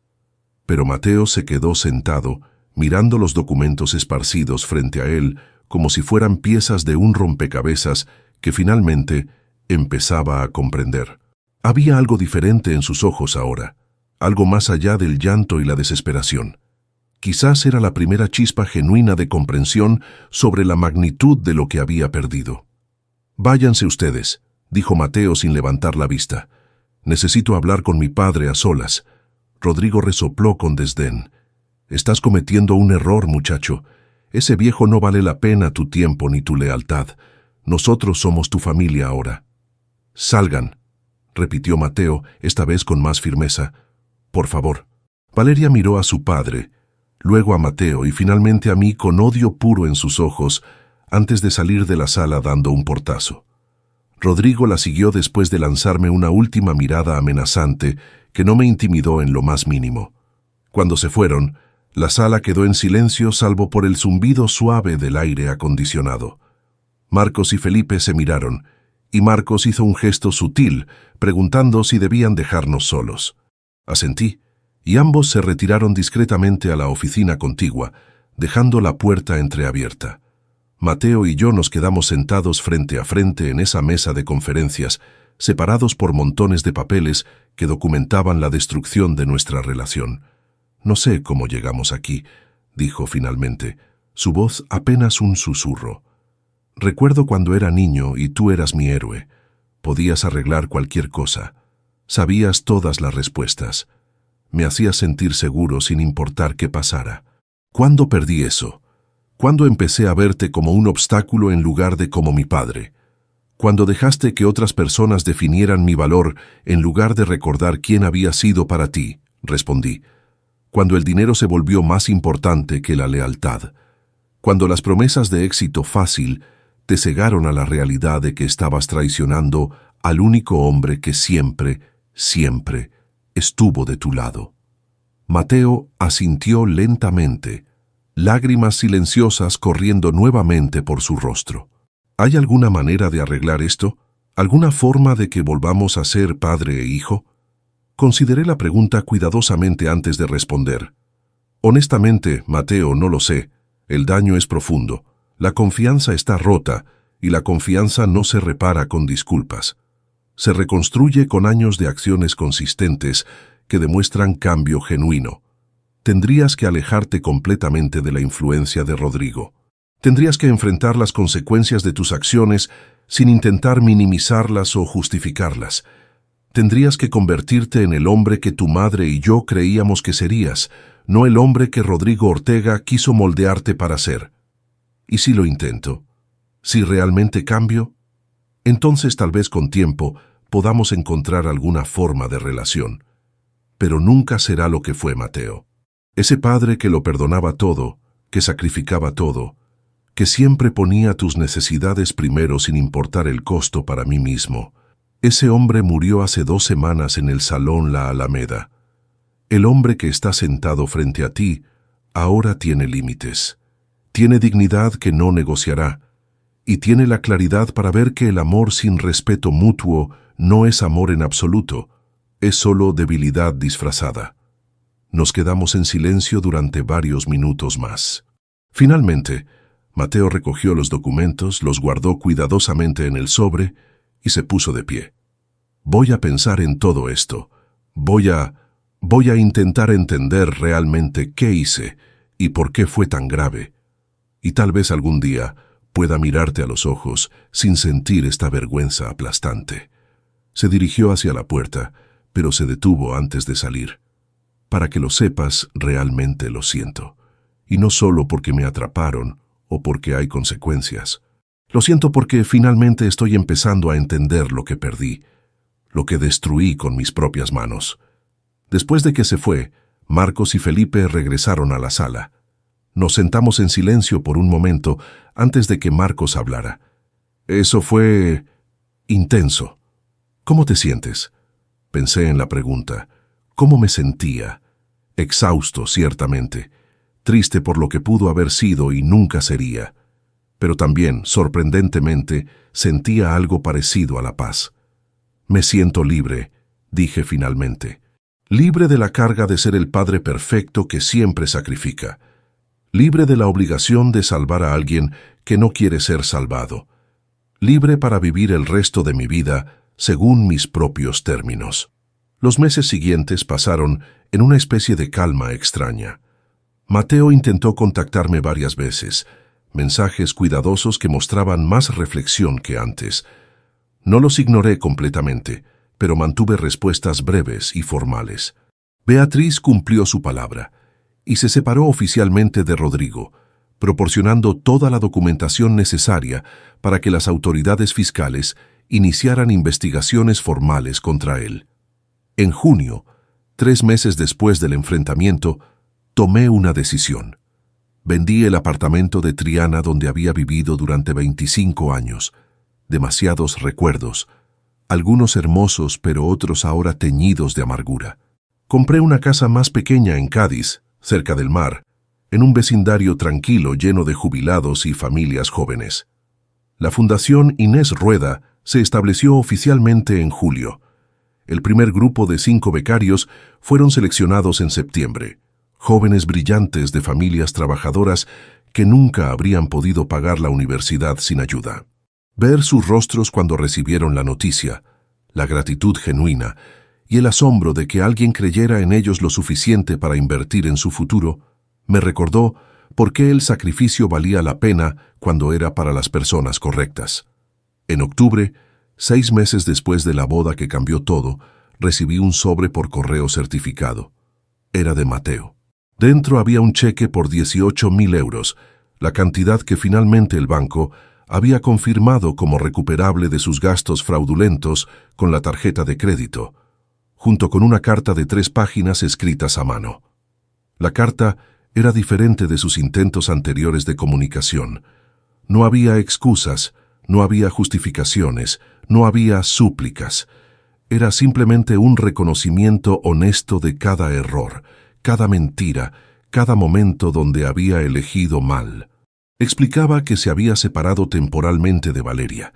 Pero Mateo se quedó sentado, mirando los documentos esparcidos frente a él como si fueran piezas de un rompecabezas que finalmente empezaba a comprender. Había algo diferente en sus ojos ahora, algo más allá del llanto y la desesperación. Quizás era la primera chispa genuina de comprensión sobre la magnitud de lo que había perdido. «Váyanse ustedes», dijo Mateo sin levantar la vista. «Necesito hablar con mi padre a solas». Rodrigo resopló con desdén. «Estás cometiendo un error, muchacho. Ese viejo no vale la pena tu tiempo ni tu lealtad. Nosotros somos tu familia ahora». «Salgan», repitió Mateo, esta vez con más firmeza. «Por favor». Valeria miró a su padre, luego a Mateo y finalmente a mí con odio puro en sus ojos, antes de salir de la sala dando un portazo. Rodrigo la siguió después de lanzarme una última mirada amenazante que no me intimidó en lo más mínimo. Cuando se fueron, la sala quedó en silencio salvo por el zumbido suave del aire acondicionado. Marcos y Felipe se miraron, y Marcos hizo un gesto sutil, preguntando si debían dejarnos solos. Asentí, y ambos se retiraron discretamente a la oficina contigua, dejando la puerta entreabierta. Mateo y yo nos quedamos sentados frente a frente en esa mesa de conferencias, separados por montones de papeles que documentaban la destrucción de nuestra relación. «No sé cómo llegamos aquí», dijo finalmente, su voz apenas un susurro. «Recuerdo cuando era niño y tú eras mi héroe. Podías arreglar cualquier cosa. Sabías todas las respuestas. Me hacías sentir seguro sin importar qué pasara. ¿Cuándo perdí eso? ¿Cuándo empecé a verte como un obstáculo en lugar de como mi padre? Cuando dejaste que otras personas definieran mi valor en lugar de recordar quién había sido para ti», respondí. «Cuando el dinero se volvió más importante que la lealtad. Cuando las promesas de éxito fácil te cegaron a la realidad de que estabas traicionando al único hombre que siempre, siempre estuvo de tu lado». Mateo asintió lentamente, lágrimas silenciosas corriendo nuevamente por su rostro. «¿Hay alguna manera de arreglar esto? ¿Alguna forma de que volvamos a ser padre e hijo?» Consideré la pregunta cuidadosamente antes de responder. «Honestamente, Mateo, no lo sé. El daño es profundo. La confianza está rota y la confianza no se repara con disculpas. Se reconstruye con años de acciones consistentes que demuestran cambio genuino. Tendrías que alejarte completamente de la influencia de Rodrigo. Tendrías que enfrentar las consecuencias de tus acciones sin intentar minimizarlas o justificarlas. Tendrías que convertirte en el hombre que tu madre y yo creíamos que serías, no el hombre que Rodrigo Ortega quiso moldearte para ser. ¿Y si lo intento? ¿Si realmente cambio? Entonces tal vez con tiempo podamos encontrar alguna forma de relación. Pero nunca será lo que fue Mateo. Ese padre que lo perdonaba todo, que sacrificaba todo, que siempre ponía tus necesidades primero sin importar el costo para mí mismo. Ese hombre murió hace 2 semanas en el Salón La Alameda. El hombre que está sentado frente a ti ahora tiene límites. Tiene dignidad que no negociará. Y tiene la claridad para ver que el amor sin respeto mutuo no es amor en absoluto, es solo debilidad disfrazada. Nos quedamos en silencio durante varios minutos más. Finalmente, Mateo recogió los documentos, los guardó cuidadosamente en el sobre y se puso de pie. «Voy a pensar en todo esto. Voy a intentar entender realmente qué hice y por qué fue tan grave. Y tal vez algún día pueda mirarte a los ojos sin sentir esta vergüenza aplastante». Se dirigió hacia la puerta, pero se detuvo antes de salir. «Para que lo sepas, realmente lo siento. Y no solo porque me atraparon o porque hay consecuencias. Lo siento porque finalmente estoy empezando a entender lo que perdí, lo que destruí con mis propias manos». Después de que se fue, Marcos y Felipe regresaron a la sala. Nos sentamos en silencio por un momento antes de que Marcos hablara. «Eso fue intenso. ¿Cómo te sientes?». Pensé en la pregunta. ¿Cómo me sentía? Exhausto, ciertamente. Triste por lo que pudo haber sido y nunca sería. Pero también, sorprendentemente, sentía algo parecido a la paz. «Me siento libre», dije finalmente. Libre de la carga de ser el padre perfecto que siempre sacrifica. Libre de la obligación de salvar a alguien que no quiere ser salvado. Libre para vivir el resto de mi vida según mis propios términos. Los meses siguientes pasaron en una especie de calma extraña. Mateo intentó contactarme varias veces, mensajes cuidadosos que mostraban más reflexión que antes. No los ignoré completamente, pero mantuve respuestas breves y formales. Beatriz cumplió su palabra y se separó oficialmente de Rodrigo, proporcionando toda la documentación necesaria para que las autoridades fiscales iniciaran investigaciones formales contra él. En junio, 3 meses después del enfrentamiento, tomé una decisión. Vendí el apartamento de Triana donde había vivido durante 25 años. Demasiados recuerdos, algunos hermosos pero otros ahora teñidos de amargura. Compré una casa más pequeña en Cádiz, cerca del mar, en un vecindario tranquilo lleno de jubilados y familias jóvenes. La Fundación Inés Rueda se estableció oficialmente en julio. El primer grupo de 5 becarios fueron seleccionados en septiembre, jóvenes brillantes de familias trabajadoras que nunca habrían podido pagar la universidad sin ayuda. Ver sus rostros cuando recibieron la noticia, la gratitud genuina y el asombro de que alguien creyera en ellos lo suficiente para invertir en su futuro, me recordó por qué el sacrificio valía la pena cuando era para las personas correctas. En octubre, 6 meses después de la boda que cambió todo, recibí un sobre por correo certificado. Era de Mateo. Dentro había un cheque por 18.000 euros, la cantidad que finalmente el banco había confirmado como recuperable de sus gastos fraudulentos con la tarjeta de crédito, junto con una carta de 3 páginas escritas a mano. La carta era diferente de sus intentos anteriores de comunicación. No había excusas, no había justificaciones, no había súplicas. Era simplemente un reconocimiento honesto de cada error, cada mentira, cada momento donde había elegido mal. Explicaba que se había separado temporalmente de Valeria,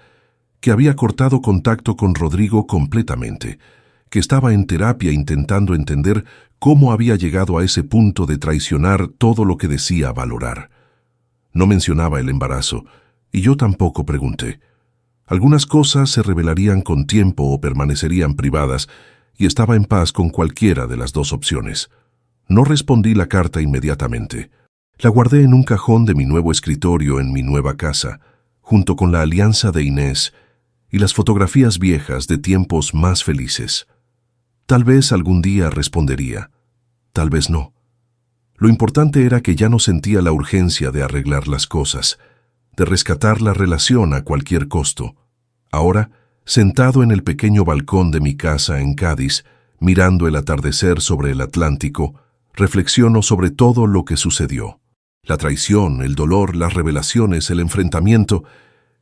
que había cortado contacto con Rodrigo completamente, que estaba en terapia intentando entender cómo había llegado a ese punto de traicionar todo lo que decía valorar. No mencionaba el embarazo, y yo tampoco pregunté. Algunas cosas se revelarían con tiempo o permanecerían privadas, y estaba en paz con cualquiera de las dos opciones. No respondí la carta inmediatamente. La guardé en un cajón de mi nuevo escritorio en mi nueva casa, junto con la alianza de Inés y las fotografías viejas de tiempos más felices. Tal vez algún día respondería, tal vez no. Lo importante era que ya no sentía la urgencia de arreglar las cosas, de rescatar la relación a cualquier costo. Ahora, sentado en el pequeño balcón de mi casa en Cádiz, mirando el atardecer sobre el Atlántico, reflexiono sobre todo lo que sucedió. La traición, el dolor, las revelaciones, el enfrentamiento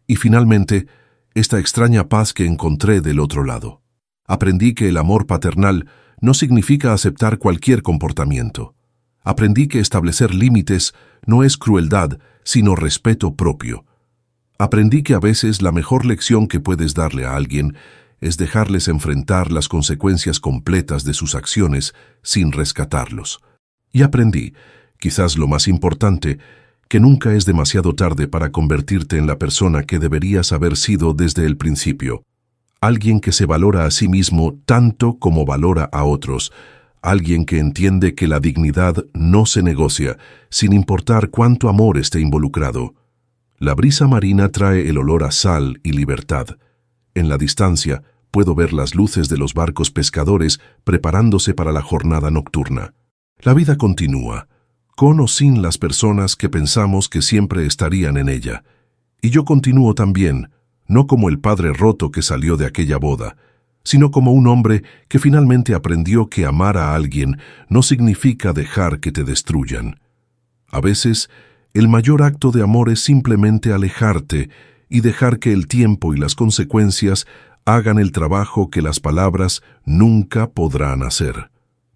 y finalmente esta extraña paz que encontré del otro lado. Aprendí que el amor paternal no significa aceptar cualquier comportamiento. Aprendí que establecer límites no es crueldad, sino respeto propio. Aprendí que a veces la mejor lección que puedes darle a alguien es dejarles enfrentar las consecuencias completas de sus acciones sin rescatarlos. Y aprendí, quizás lo más importante, que nunca es demasiado tarde para convertirte en la persona que deberías haber sido desde el principio. Alguien que se valora a sí mismo tanto como valora a otros. Alguien que entiende que la dignidad no se negocia, sin importar cuánto amor esté involucrado. La brisa marina trae el olor a sal y libertad. En la distancia puedo ver las luces de los barcos pescadores preparándose para la jornada nocturna. La vida continúa, con o sin las personas que pensamos que siempre estarían en ella. Y yo continúo también, no como el padre roto que salió de aquella boda, sino como un hombre que finalmente aprendió que amar a alguien no significa dejar que te destruyan. A veces, el mayor acto de amor es simplemente alejarte y dejar que el tiempo y las consecuencias hagan el trabajo que las palabras nunca podrán hacer.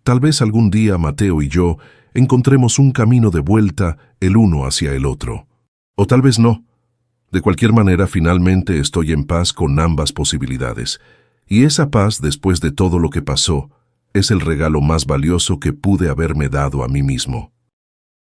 Tal vez algún día Mateo y yo encontremos un camino de vuelta el uno hacia el otro. O tal vez no. De cualquier manera, finalmente estoy en paz con ambas posibilidades. Y esa paz, después de todo lo que pasó, es el regalo más valioso que pude haberme dado a mí mismo.